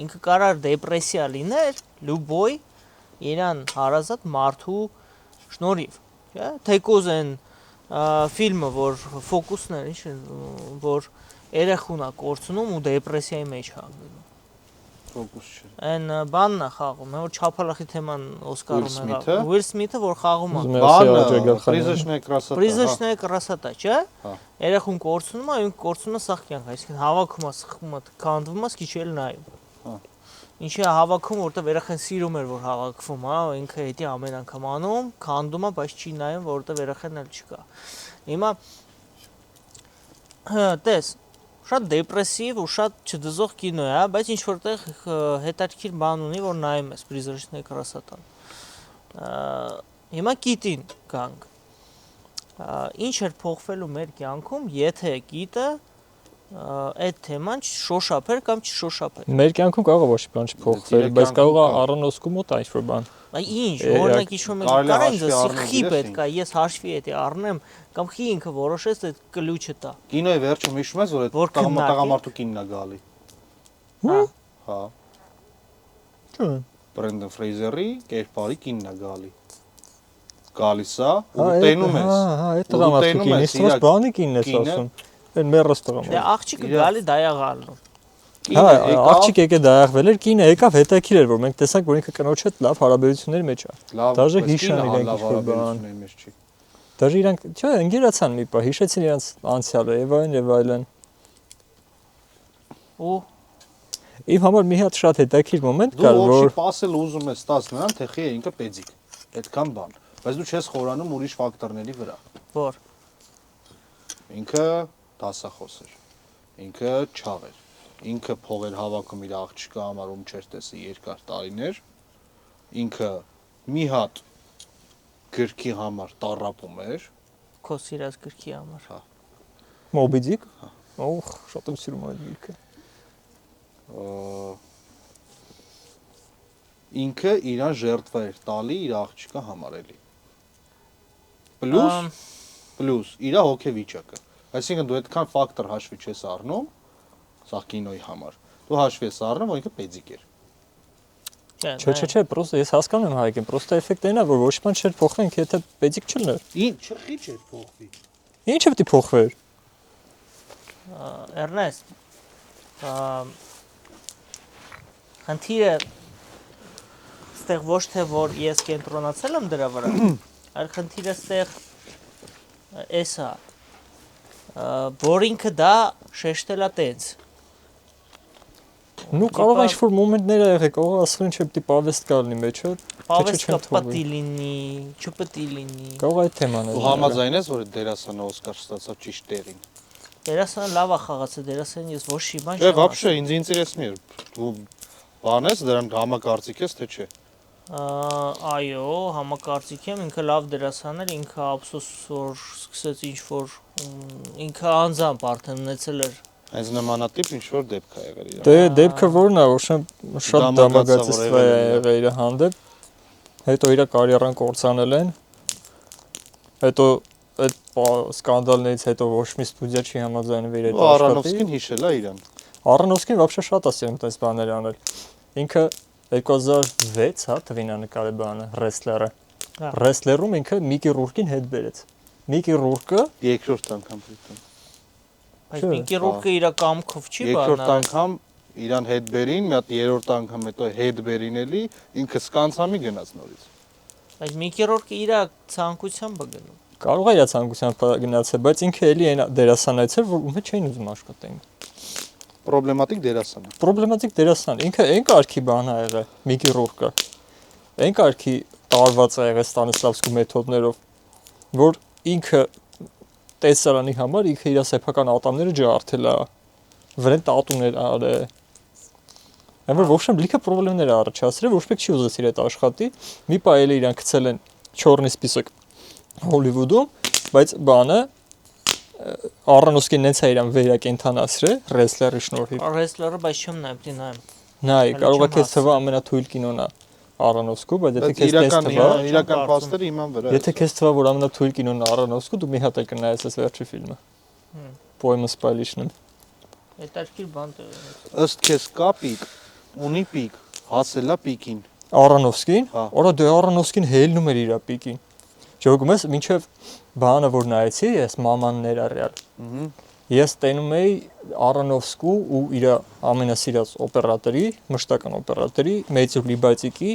Ինքը կարա դեպրեսիա լիներ любой իրան հարազատ մարդու շնորհիվ, չէ՞։ Թեկոզ այն ֆիլմը, որ ֆոկուսն էր, որ երեխուն է կորցնում ու դեպրեսիայի մեջ է գնում։ Ֆոկուս չէ։ Այն բանն է խաղում, որ չափալախի թեման Օսկարում եղավ։ Ուիլ Սմիթը որ խաղում է։ Բանը Призрачная красота։ Призрачная красота, չէ՞։ Երեխուն կորցնում է, ինքը կորցնում է սաղ կյանք, այսինքն հավաքում է, սխում է, քանդվում է, քիչ էլ նայում։ Ինչի է հավաքում, որտեղ երեխան սիրում էր, որ հավաքվում է, ինքը հետի ամեն անգամ անում, քանդում է, բայց չի նայում, որտեղ երեխան էլ չկա։ Հիմա տես, շատ դեպրեսիվ ու շատ չդզող կինո է, բայց ինչ որտեղ հետաքրքիր բան ունի, որ նայում ես Призрачная красота։ Հիմա կիտին գանք։ Ինչ էր փոխվելու մեր կյանքում, եթե կիտը այդ թեման շոշափեր կամ չշոշափեր։ Մեր կյանքում կարող է ոչ մի բան չփոխվեր, բայց կարող է առանոսկու մոտ ինչ-որ բան։ Այ ինչ, օրինակ հիշում եք, կարեն խի պետք է, ես հաշվի էի առնեմ, կամ խի ինքը որոշեց այդ կլուչը տա։ Կինոյի վերջում հիշում ես, որ այդ տղամարդու կինն է գալի։ Հա։ Չէ։ Բրենդեն Ֆրեյզերի կերպարի կինն է գալի։ Գալիս է, ու տենում ես։ Հա, այդ տղամարդու կինն է, ես բանի կինն ես ասում։ Այն մերս տղամարդ։ Դե աղջիկը գալի դայաղալն։ Հա, աղջիկ եկե դայաղվել էր, կինը եկավ հետաքրիր էր, որ մենք տեսանք, որ ինքը կնոջ հետ լավ հարաբերությունների մեջ է։ Դաժե հիշան իրենք ինչ-որ բան։ Դաժե իրանք, չէ, ընկերացան մի պահ, հիշեցին իրանց անցյալը եւ այլն։ Ու իմ համար մի հատ շատ հետաքրիր մոմենտ կար, որ որ դու պասել ուզում ես տաս նրան, թե խի է ինքը պետիկ։ Այդքան բան, բայց դու չես խորանում ուրիշ ֆակտորների վրա։ որ Ինքը դասախոս էր։ Ինքը չաղ էր։ Ինքը փող էր հավաքում իր աղջիկը համար, ում չէր տեսի երկար տարիներ։ Ինքը մի հատ գրքի համար տառապում էր։ քո սիրած գրքի համար։ Հա։ Moby Dick։ Օհ, շատ եմ սիրում այդ գրքը։ Ինքը իրան ժերտվա էր տալի իր աղջիկը համար էլի։ Պլյուս իր հոգեվիճակը։ Այսինքն դու այդքան ֆակտոր հաշվի չես առնում, սա կինոյի համար։ Դու հաշվի ես առնում, որ ինքը պետիկ էր։ Չէ, պրոստը ես հասկանում եմ հայկին, պրոստը էֆեկտն այն է, որ ոչ բան չէր փոխվենք, եթե պետիկ չլներ։ Ինչ չխի չէր փոխվի։ Ինչը պետք է փոխվեր։ Էրնեստ, խնդիրը ստեղ ոչ թե որ ես կենտրոնացել եմ դրա վրա, այլ խնդիրը ստեղ էսա, որ ինքը դա շեշտելա տենց։ Ну, կարող է ինչ-որ մոմենտներ ա եղել, կարող է ասել ինչ պետք է պավեստ կա լինի մեջը, Պավեստ կպատի լինի, չպատի լինի։ Կարող է այդ թեման է։ Ու համաձայն ես, որ դերասանը Օսկար ստացավ ճիշտ տեղին։ Դերասանը լավ է խաղացել, դերասանը ես ոչ մի բան չեմ։ Չէ, вообще, ինձ ինտերեսնի էր։ Դու բան ես, դրան համակարծիք ես, թե չէ։ Այո, համակարծիք եմ, ինքը լավ դերասան էր, ինքը ափսոս որ սկսեց ինչ-որ ինքը անձամբ արդեն ունեցել էր Այս նմանատիպ ինչ-որ դեպք է եղել իրան։ Դե դեպքը որն է, որ շատ դամագացիստվա է եղել իր հանդեպ, հետո իր կարիերան կործանել են, հետո այդ սկանդալներից հետո ոչ մի ստուդիա չի համաձայնվել այդ աշխատի։ Արոնոֆսկին հիշել է իրան։ Արոնոֆսկին вообще շատ է սիրում այս բաները անել։ Ինքը 2006 հա թվին է նկարել բանը, ռեսլերը։ Ռեսլերում ինքը Միկի Ռուրկին հետ բերեց։ Միկի Ռուրկը երկրորդ անգամ պիտի։ Բայց Միկի Ռուրկը իր կամքով չի բանա։ Երկրորդ անգամ իրան հետ բերին, մի հատ երրորդ անգամ հետո հետ բերին էլի, ինքը սկանցամի գնաց նորից։ Բայց Միկի Ռուրկը իր ցանկությամբ է գնում։ կարող է իր ցանկությամբ գնացել, բայց ինքը էլի այն դերասանից էր, որ ում հետ չէին ուզում աշխատեն։ Պրոբլեմատիկ դերասան է։ Պրոբլեմատիկ դերասան։ Ինքը այն կարգի բան ա եղել, Միկի Ռուրկը։ Այն կարգի տարված ա եղել Ստանիսլավսկու մեթոդներով, որ ինքը տեսարանի համար ինքը իր սեփական ատամները ջարդել է, վրան տատուներ արել։ Այնպես ոչ մի լիքը խնդիրներ առաջացրել, ոչ մեկ չի ուզեցիր այդ աշխատի։ Մի պահ էլ իրան գցել են չորնի սպիսակ Հոլիվուդում, բայց բանը Առանոսկին նենց է իրան վերակենդանացրել ռեսլերի շնորհիվ։ Ռեսլերը բայց չեմ նայում, դի նայեմ։ Նայ, կարող է չեմ քեզ թվա ամենաթույլ կինոն է Առանոսկու, բայց եթե Բայց քեզ թվա, իրական փաստերը իման վրա։ եթե քեզ թվա, որ ամենաթույլ կինոն է Առանոսկու, դու մի հատ է կնայես այս վերջի ֆիլմը։ Պոեմը սպայլիշն է։ Հետաքրքիր բան է։ Ըստ քեզ կա պիկ, ունի պիկ, հասելա պիկին։ Առանոսկին, Հա։ օրա դե Առանոսկին հելնում էր իր պիկին։ Ճոգում ես, մինչև բանը որ նայեցի, ես մաման ներառյալ։ Ես տենում էի Առանովսկու ու իր ամենասիրած օպերատորի, մշտական օպերատորի Մեծուր Լիբացիկի,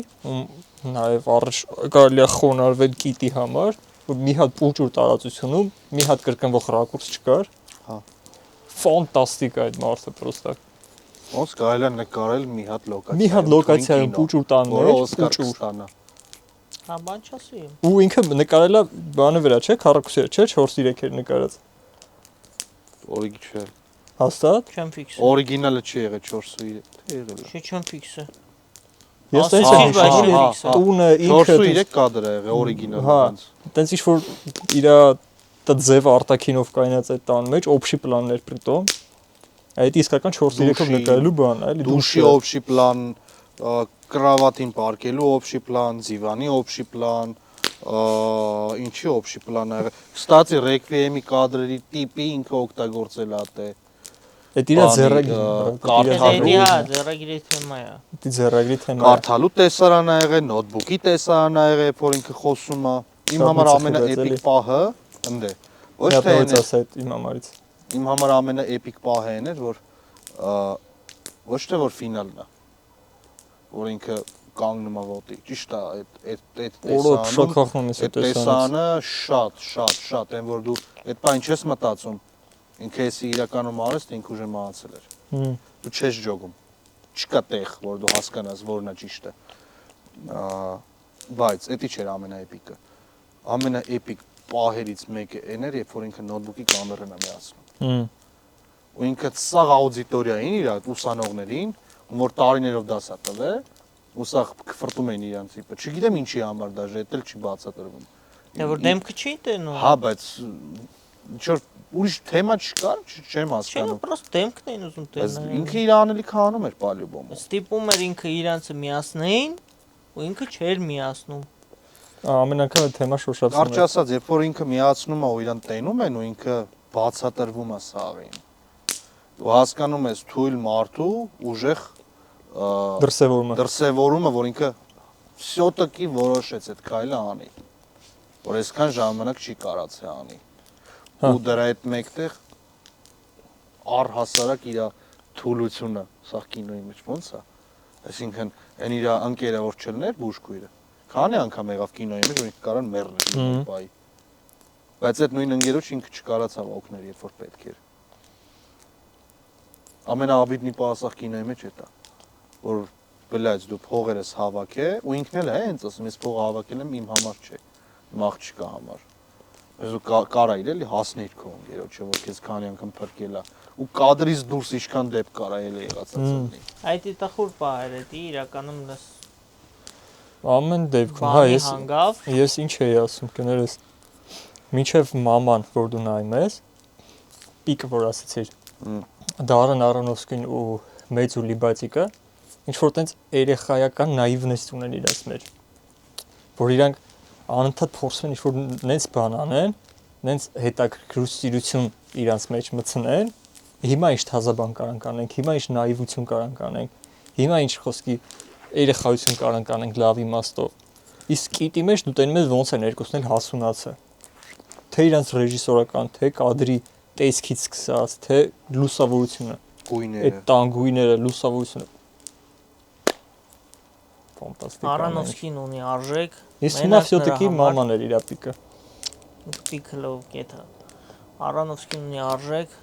նաև առաջ կարելի է խոնարհվել կիտի համար, որ մի հատ ուժուր տարածությունում մի հատ կրկնվող ռակուրս չկար։ Հա։ Ֆանտաստիկ է այդ մարդը պրոստակ։ Ոնց կարելի է նկարել մի հատ լոկացիա։ Մի հատ լոկացիայում ուժուր տաններ, որը Օսկար կստանա։ Հա, բան չասի։ Ու ինքը նկարել է բանը վրա, չէ՞, քառակուսի, չէ՞, 4-3 էր նկարած։ Օրիգի չէ։ Հաստատ։ Չեմ ֆիքս։ Օրիգինալը չի եղել 4-3, թե եղել է։ Չեմ ֆիքսը։ Ես տենց եմ տունը ինքը 4-3 կադր է եղել օրիգինալը։ Հա, տենց ինչ որ իր դա ձև արտակինով կայնած այդ տան մեջ օբշի պլաններ պրիտոմ։ Այդ իսկական 4-3-ով նկարելու բան, էլի դուշի օբշի պլան, կրավատին պարկելու օբշի պլան, դիվանի օբշի պլան, ինչի օբշի պլան ա եղել։ Կստացի ռեկվիեմի կադրերի տիպի ինքը օգտագործել ա դե։ Այդ իր ձեռագիրը, Ձեռագիրի թեմա է։ Դի ձեռագիրի թեմա։ Կարդալու տեսարան ա եղել, նոթբուքի տեսարան ա եղել, որ ինքը խոսում ա։ Իմ համար ամենաէպիկ պահը ընդ է։ Ոչ թե իմ համարից։ Իմ համար ամենաէպիկ պահը այն էր, որ ոչ թե որ ֆինալն է, որ ինքը կանգնում է ոտի։ Ճիշտ է, այդ տեսանը շատ, այն որ դու այդ բան չես մտածում։ Ինքը էսի իրականում արես, թե ինքը ուժը մահացել էր։ Դու չես ջոգում։ Չկա տեղ, որ դու հասկանաս, որն է ճիշտը։ Բայց էդի չէր ամենաէպիկը։ Ամենաէպիկ պահերից մեկը այն էր, երբ որ ինքը նոթբուքի կամերան է միացնում։ Ու ինքը սաղ աուդիտորիային իր ուսանողներին, որ տարիներով դաս է տվել, ու սաղ կֆրտում էին իրանց իպը։ Չգիտեմ ինչի համար դաժե, էդ էլ չի բացատրվում։ Դե որ դեմքը չի տենում։ Հա, բայց ինչ-որ ուրիշ թեմա չկար, չեմ հասկանում։ Չէ, պրոստ դեմքն էին ուզում տենել։ Ինքը իր անելիքը անում էր պալյուբոմը։ Ստիպում էր ինքը իրանցը միացնեին, ու ինքը չէր միացնում։ Ամեն անգամ այդ թեմա շոշափում է։ Կարճ ասած, երբ որ ինքը միացնում է ու իրան տենում են ու ինքը բացատրվում է սաղին։ Ու հասկանում ես թույլ մարդու ուժեղ դրսևորումը, որ ինքը всё-таки որոշեց այդ քայլը անի, որ այսքան ժամանակ չի կարացել անի։ Ու դրա հետ մեկտեղ առհասարակ իր թուլությունը սա կինոյի մեջ ոնց է։ Այսինքն այն իր ընկերը որ չլներ բուժքույրը։ Քանի անգամ եղավ կինոյի մեջ որ ինքը կարան մեռնել բայ։ Բայց այդ նույն ընկերոջ ինքը չկարացավ օգնել, երբ որ պետք էր։ Ամենաաբիդնի պահասախ կինոյի մեջ է դա, որ բլայց դու փողերս հավաք է ու ինքն էլ է հենց ասում ես փողը հավաքել եմ իմ համար չէ, իմ աղջիկա համար։ Ես ու կարա իրել հասներ քո ընկերոջը, որ քեզ քանի անգամ փրկել է ու կադրից դուրս ինչքան դեպք կարա էլ եղածած լինի։ Այդ դիտախուր պահեր է, դի իրականում լս Ամեն դեպքում, հա, ես ինչ էի ասում, կներես։ Մինչև մաման, որ դու նայում ես, պիկը որ ասեցիր, Դարան Առանովսկին ու Մեծուր Լիբացիկը, ինչ որ տենց երեխայական նաիվնեստ ունեն իրաց մեջ, որ իրանք անընդհատ փորձում են ինչ-որ նենց բան անեն, նենց հետաքրքրություն իրանց մեջ մտցնեն, հիմա ինչ թազա բան կարանք անենք, հիմա ինչ նաիվություն կարանք անենք, հիմա ինչ խոսքի երեխայություն կարանք անենք լավ իմաստով։ Իսկ կիտի մեջ դու տենում ես ոնց են երկուսն էլ հասունացը։ Թե իրանց ռեժիսորական, թե կադրի տեսքից սկսած, թե լուսավորությունը, այդ տան գույները, լուսավորությունը։ Ֆանտաստիկ։ Առանովսկին ունի արժեք։ Իսկ հիմա всё-таки մաման էր իր պիկը։ Պիկը լավ կետա։ Առանովսկին ունի արժեք,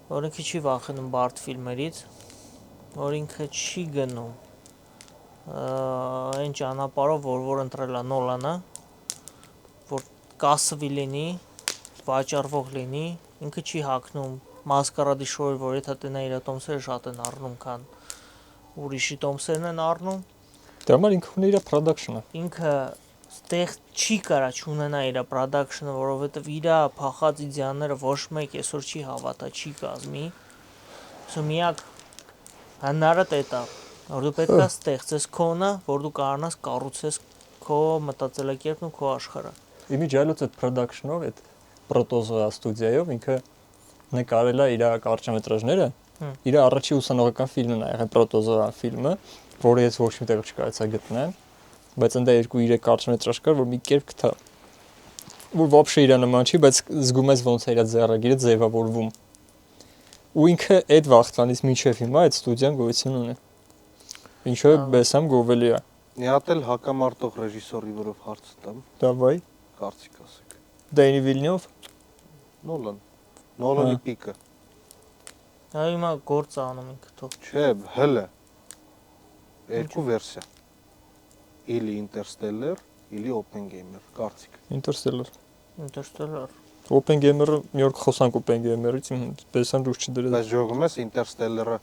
որ ինքը չի վախենում բարդ ֆիլմերից, որ ինքը չի գնում այն ճանապարհով, որ ընտրել է Նոլանը, որ կասվի լինի, վաճառվող լինի, ինքը չի հագնում մասկարադի շոուը, որ եթե տնա իր տոմսերը շատ են առնում, քան ուրիշի տոմսերն են առնում։ Դրա համար ինքը ունի իր production-ը։ Ինքը ստեղ չի կարա չունենա իր production-ը, որովհետև իր փախած իդեալները ոչ մեկ այսօր չի հավատա, չի կազմի։ Սա միակ հնարը դա, որ դու պետք է ստեղծես քոնը, որ դու կարողանաս կառուցես քո մտածելակերպն ու քո աշխարհը։ Իմիջիալոց այդ production-ով, այդ Protozoa ստուդիայով ինքը նկարել է իր կարճամետրաժները, իր առաջի ուսանողական ֆիլմն է եղել Protozoa ֆիլմը, որը ես ոչ մի տեղ չկարողացա գտնել, բայց այնտեղ 2-3 կարճամետրաժ կար, որ մի կերպ գտա, որ вообще իր նման չի, բայց զգում ես ոնց է իր ձեռագիրը ձևավորվում։ Ու ինքը այդ վաղտանից մինչև հիմա այդ ստուդիան գոյություն ունի։ Ինչը բեսամ գովելի է։ Մի հատ էլ հակամարտող ռեժիսորի որով հարց տամ։ Դավայ։ Կարծիք ասեք։ Դենի Վիլնյով։ Նոլանի պիկը։ Դա հիմա գործ անում ինքը թող։ Չէ, հələ։ Երկու վերսիա։ Իլի Interstellar, իլի Oppenheimer, կարծիք։ Interstellar։ Oppenheimer-ը մի օր խոսանք Oppenheimer-ից, բեսան դուրս չդրել։ Բայց ժողում ես Interstellar-ը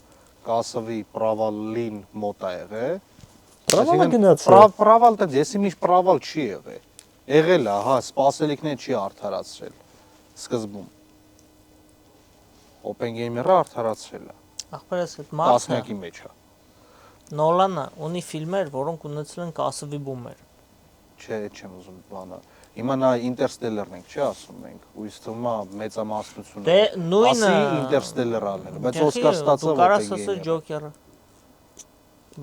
կասվի պրավալին մոտ է եղել։ Պրավալը գնացել։ Պրավալ դա ես իմիջ պրավալ չի եղել։ Եղել է, հա, սպասելիքներ չի արդարացրել սկզբում։ Oppenheimer-ը արդարացրել է։ Ախպերս այդ մարդը 11-ի մեջ է։ Նոլանը ունի ֆիլմեր, որոնք ունեցել են կասվի բումեր։ Չէ, չեմ ուզում բանը։ Հիմա նա Interstellar-ն ենք, չի ասում մենք, ու իսկ թվում է մեծամասնությունը։ Դե նույնը Interstellar-ը անել, բայց Օսկար ստացավ Դու կարաս ասել Ջոկերը։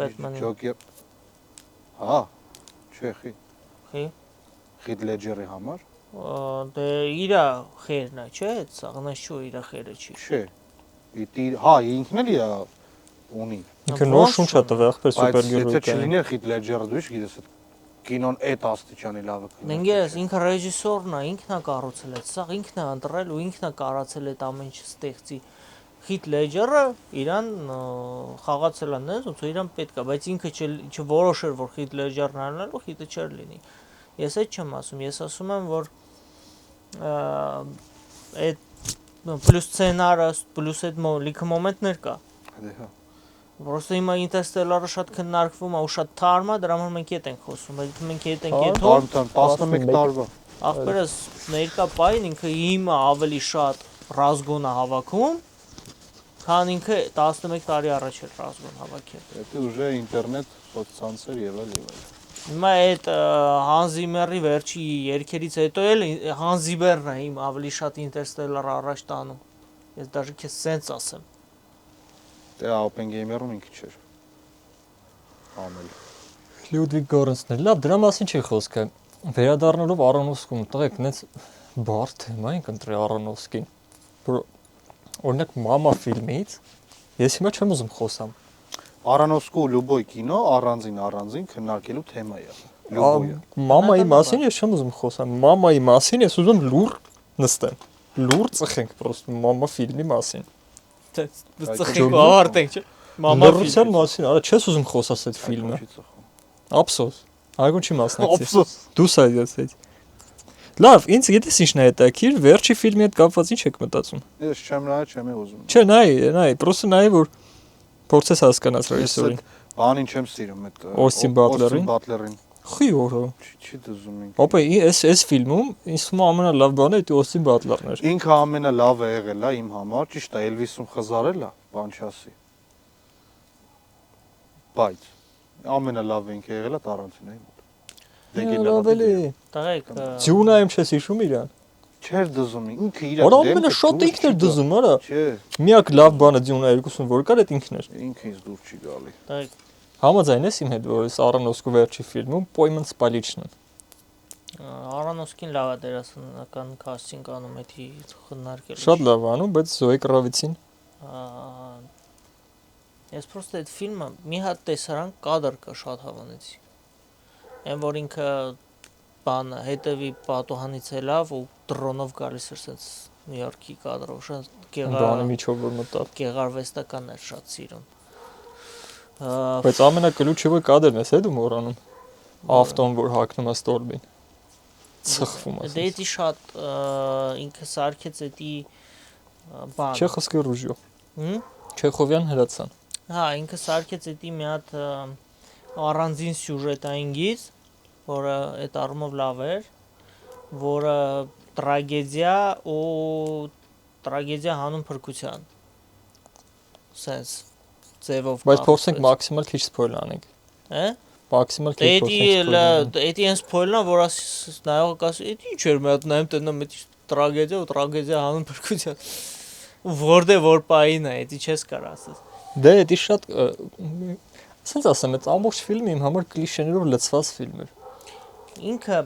Բեթմենի։ Ջոկեր։ Հա, չէ, Խի։ Heath Ledger-ի համար։ Դե իրա խերն է, չէ՞, սաղնես չէ իրա խերը չի։ Չէ։ Պիտի, հա, ինքն էլ է ունի։ Ինքը նոր շունչ է տվել, ախպեր սուպերգերոյ։ Բայց եթե չլիներ Heath Ledger-ը, դու չգիտես այդ կինոն այդ աստիճանի լավ է։ Նենգերս ինքը ռեժիսորն է, ինքն է կառուցել այդ, սա ինքն է ընտրել ու ինքն է կարացել այդ ամեն ինչ ստեղծի։ Heath Ledger-ը իրան խաղացել է նես, ոնց որ իրան պետք է, բայց ինքը չորոշեր, որ Heath Ledger-ն անելու, Heath-ը չէր լինի։ Ես այդ չեմ ասում, ես ասում եմ, որ այդ պլյուս սցենարը, պլյուս այդ լիքը մոմենտներ կա։ Դե հա։ Просто հիմա Interstellar-ը շատ քննարկվում է ու շատ թարմ է, դրա համար մենք հետ ենք խոսում, բայց մենք հետ ենք եթով 11 տարվա։ ախպերս ներկա պայն ինքը հիմա ավելի շատ ռազգոն է հավաքում, քան ինքը 11 տարի առաջ էր ռազգոն հավաքել։ Это уже ինտերնետ, սոցցանցեր եւ այլ եւ այլ։ Հիմա այդ Hans Zimmer-ի վերջի երգերից հետո էլ Hans Zimmer-ն է իմ ավելի շատ Interstellar-ը առաջ տանում։ Ես դաժե քեզ սենց ասեմ։ Դե Oppenheimer-ում ինքը չէր։ Անել։ Լյուդվիգ Գորենսն է։ Լավ, դրա մասին չի խոսքը։ Վերադառնալով Արոնոֆսկում, տղեկ, նենց բարդ թեմա ենք ընտրել Արոնոֆսկին։ Որ օրինակ Մամա ֆիլմից ես հիմա չեմ ուզում խոսամ։ Aronofsky լուբոյ կինո առանձին քննարկելու թեմա է։ Լուբոյը։ Մամայի մասին ես չեմ ուզում խոսամ։ Մամայի մասին ես ուզում լուր նստեմ։ Լուր ծխենք պրոստը Մամա ֆիլմի մասին։ Ծխենք ավարտենք, չէ՞։ Մամա Լրության մասին, արա չես ուզում խոսաս այդ ֆիլմը։ Ափսոս։ Այգուն չի մասնակցի։ Ափսոս։ Դու սա ես։ Լավ, ինձ գիտես ինչն է հետաքրքիր, վերջի ֆիլմի հետ կապված ինչ եք մտածում։ Ես չեմ նայ, չեմ ուզում։ Չէ, նայ, պրոստը նայ որ փորձես հասկանաս ռեժիսորին։ Բանին չեմ սիրում այդ Օստին Բատլերին։ Խի որը։ Չի դժում ինքը։ Ապա այս ֆիլմում ինձ թվում է ամենալավ բանը այդ Օստին Բատլերն էր։ Ինքը ամենալավը եղել է իմ համար, ճիշտ է, Elvis-ում խզարել է, բան չասի։ Բայց ամենալավը ինքը եղել է Տարանտինոյի մոտ։ Ավելի։ Տղեկ, Ձյունայում չես հիշում իրան։ Չէր դզում, ինքը իր Որ ամենաշատ ինքն էր դզում, արա։ Չէ, Միակ լավ բանը Ձյունա 2-ում որ կար, այդ ինքն էր։ ինքը ինձ դուր չի գալի։ տղեկ, Համաձայն ես իմ հետ, որ այս Արոնոֆսկու վերջի ֆիլմում Պոյմեն Սպալիչն է։ Aronofsky-ն լավ է դերասանական կաստինգ անում էդի խնարկել։ Շատ լավ անում, բայց Զոե Կրավիցին Ես просто այդ ֆիլմը մի հատ տեսարան կադր կա շատ հավանեցի։ Այն որ ինքը բանը հետևի պատուհանից ելավ ու դրոնով գալիս էր sense Նյու Յորքի կադրով, շատ բանը միջով որ մտավ։ գեղարվեստական էր շատ սիրուն։ Բայց ամենակլուչը կադրն է, դու մոռանում։ Ավտոն որ հակնում է ստորբին։ Ծխվում է։ Դե էդի շատ ինքը սարքեց էդի բան։ Չեխովսկի ռուժյո։ Չեխովյան հրացան։ Հա, ինքը սարքեց էդի մի հատ առանձին սյուժետային գիծ, որը այդ առումով լավ էր, որը տրագեդիա ու տրագեդիա հանուն փրկության sense ձևով Բայց փորձենք մաքսիմալ քիչ սփոյլ անենք։ Հա? Մաքսիմալ քիչ փորձենք։ Էդի այն սփոյլնա, որ նայողը կասի, «Էդ ինչ էր, մի հատ նայեմ տենա մի տրագեդիա ու տրագեդիա հանուն փրկության»։ Որտե որ պային է, էդի չես կարող ասես։ Դե էդի շատ ասենց ասեմ, այդ ամբողջ ֆիլմը իմ համար կլիշեներով լցված ֆիլմ էր։ Ինքը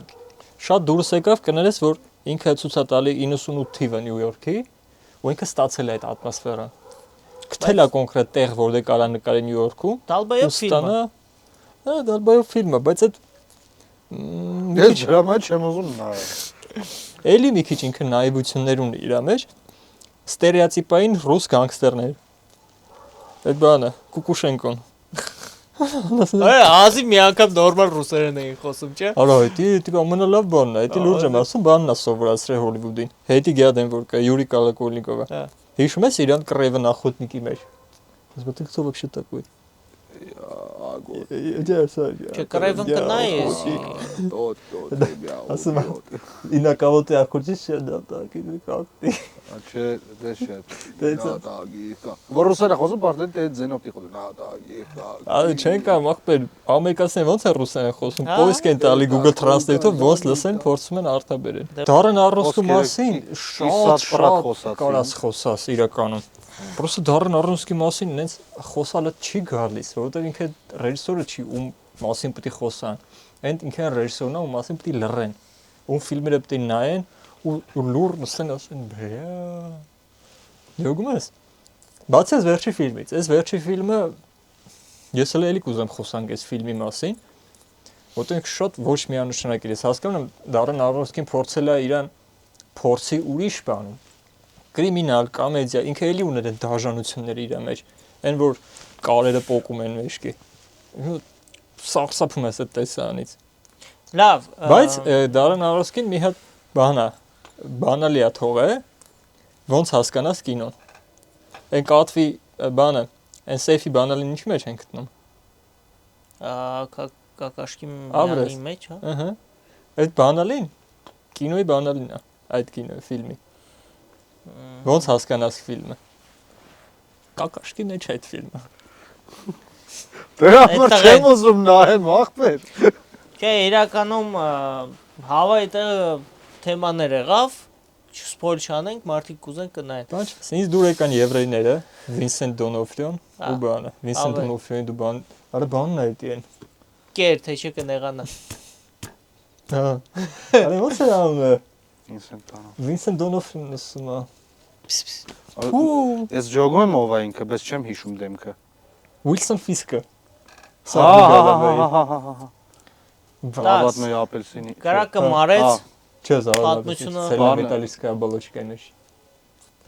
Շատ դուրս եկավ կներես, որ ինքը ցույց է տալի 98 թիվը Նյու Յորքի, ու ինքը ստացել է այդ ատմոսֆերան։ Գտել է կոնկրետ տեղ, որտեղ կարա նկարի Նյու Յորքում։ Դալբայով ֆիլմ է։ Հա, Դալբայով ֆիլմ է, բայց այդ Ես դրամա չեմ ուզում նայել։ էլի մի քիչ ինքը նաիվություններ ունի իր մեջ։ Ստերեոտիպային ռուս գանգստերներ։ Այդ բանը, Կուկուշենկոն։ Ազի մի անգամ նորմալ ռուսերեն էին խոսում, չէ՞։ Արա, դա ամենալավ բանն է, դա լուրջ եմ ասում, բանն է սովորացրել Հոլիվուդին։ Հետի գյադեն որ կա Յուրի Կալակոլնիկովը։ Հա։ Հիշում ես իրան կռևն ախոտնիկի մեջ։ Ասում եմ, кто вообще такой։ Չէ, կռևն կնայես։ Ասում եմ, ինա կավոտի ախորջից չէ դա տակի կակտի։ Չէ, դե չէ։ Որ ռուսերը խոսում բարձր դե ձենոպտի խոսում։ Այո, չեն կամ ախպեր, ամերիկացիները ոնց է ռուսերեն խոսում, պոիսկ են տալի Google Translate-ով, ոնց լսեն, փորձում են արտաբերել։ Դարեն Արոնսկու մասին շատ կարաս խոսաս իրականում։ Պրոստը Դարեն Արոնսկի մասին նենց խոսալը չի գալիս, որովհետև ինքը ռեժիսորը չի ում մասին պետք է խոսան։ Այն ինքը ռեժիսորն է, ում մասին պետք է լռեն։ Ում ֆիլմերը պետք է նայեն ու լուր նստեն ասեն, բյա։ Յոգում ես։ Բացի այս վերջի ֆիլմից, այս վերջի ֆիլմը ես էլ կուզեմ խոսանք այս ֆիլմի մասին, որտեղ շատ ոչ միանշանակ էր։ Ես հասկանում եմ, Դարեն Արոնսկին փորձել է իրան փորձի ուրիշ բանում։ Կրիմինալ, կոմեդիա, ինքը էլի ուներ այդ դաժանությունները իր մեջ, այն որ կարերը պոկում են մեջքի։ Սարսափում ես այդ տեսանից։ Լավ, Բայց Դարեն Արոնսկին մի հատ բան է, բանալի է թողը, ոնց հասկանաս կինոն։ Այն կատվի բանը, այն սեյֆի բանալին ինչի մեջ են գտնում։ կակաշկի միանի մեջ, հա։ Ահա։ Այդ բանալին կինոյի բանալին է, այդ կինոյի ֆիլմի։ Ոնց հասկանաս ֆիլմը։ Կակաշկի մեջ է այդ ֆիլմը։ Դրա համար չեմ ուզում նայեմ, ախպեր։ Չէ, իրականում Հավայի թեմաներ եղավ, սփոյլ չանենք, մարդիկ կուզեն կնայեն։ Բաչ, ինձ դուր եկան եվրեյները, Վինսենտ Դոնոֆրիոն ու բանը։ Վինսենտ Դոնոֆրիոնի դու բան, արա բանն է դին։ Կեր, թե չէ կնեղանա։ Հա։ Արա ո՞նց է անում։ Վինսենտ Դոնոֆրիոնը սումա։ Ես ջոգում եմ ով է ինքը, բայց չեմ հիշում դեմքը։ Ուիլսոն Ֆիսկը։ Ավատ մեր ապելսինի։ Կարակը մարեց, Չէ, զավակ։ պատմությունը Ցելամետալիսկա բալոչկա նշ։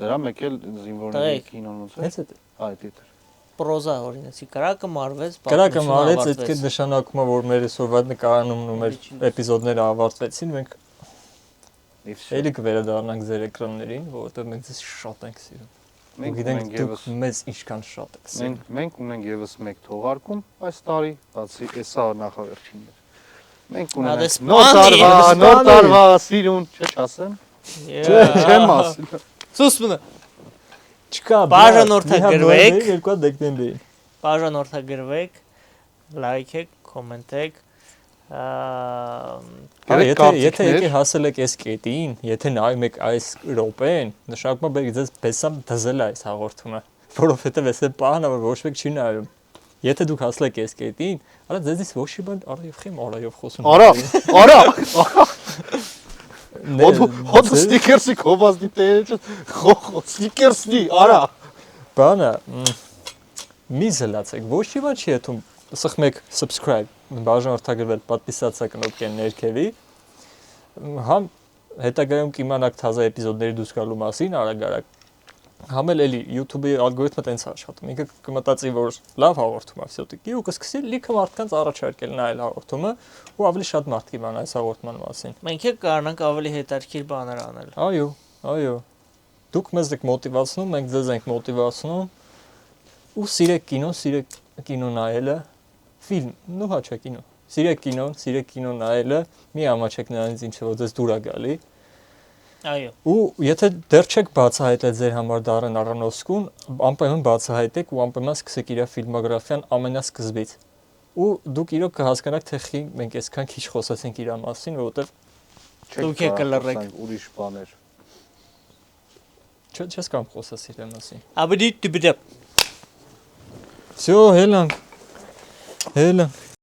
Դրա մեկ էլ զինվորների կինոն ոնց է։ Հենց է։ Այդ է։ պրոզա օրինացի, կարակը մարվեց, Կրակը մարեց, այդ նշանակում է, որ մեր այսօրվա նկարանումն ու մեր էպիզոդները ավարտվեցին, մենք էլի կվերադառնանք ձեր էկրաններին, որովհետև մենք ձեզ շատ ենք սիրում։ Մենք գիտենք դուք մեզ ինչքան շատ եք սիրում։ Մենք ունենք եւս մեկ թողարկում այս տարի, բացի էսա նախավերջինն էր։ Մենք ունենք նոր տարվա սիրուն, չասեմ։ Չեմ ասում։ Սուսմնը Չկա, բաժանորդագրվեք 2 դեկտեմբերին։ Բաժանորդագրվեք, լայքեք, կոմենտեք, Եթե եկի հասել եք այս կետին, եթե նայում եք այս րոպեն, նշանակում է ձեզ բեսամ դզել է այս հաղորդումը, որովհետև այս բանը որ ոչ մեկ չի նայում։ Եթե դուք հասել եք այս կետին, արա ձեզից ոչ մի բան արա եւ խեմ արայով խոսում։ Արա։ Հոտ ստիկերսի կոբազդի տերը ստիկերսնի, արա։ Բանը մի զլացեք, ոչ մի բան չի հետում, սխմեք subscribe, բաժանորդագրվել, պատպիսացա կնոպկեն ներքևի, համ հետագայում կիմանաք թազա էպիզոդների դուրս գալու մասին, արագ-արագ, համ էլի YouTube-ի ալգորիթմը տենց աշխատում, ինքը կմտածի, որ լավ հաղորդում է всё-таки, ու կսկսի լիքը մարդկանց առաջարկել նայել հաղորդումը, ու ավելի շատ մարդ կիմանա այս հաղորդման մասին։ Մենք էլ կարողանանք ավելի հետաքրքիր բաներ անել։ Այո։ Դուք մեզ եք մոտիվացնում, մենք ձեզ ենք մոտիվացնում, ու սիրեք կինո նայելը, ֆիլմ, նո հաճա կինո, Սիրեք կինո նայելը, մի ամաչեք նրանից ինչ որ ձեզ դուր է գալի։ Այո։ Ու եթե դեռ չեք բացահայտել ձեր համար Դարեն Արոնոֆսկուն, անպայման բացահայտեք ու անպայման սկսեք իր ֆիլմոգրաֆիան ամենասկզբից։ Ու դուք իրոք կհասկանաք, թե մենք այսքան քիչ խոսացենք իր մասին, որովհետև Դուք եք կլռեք ուրիշ բաներ։ չես կամ խոսես իր մասին։ Աբդի դիբդե Всё, հելանք։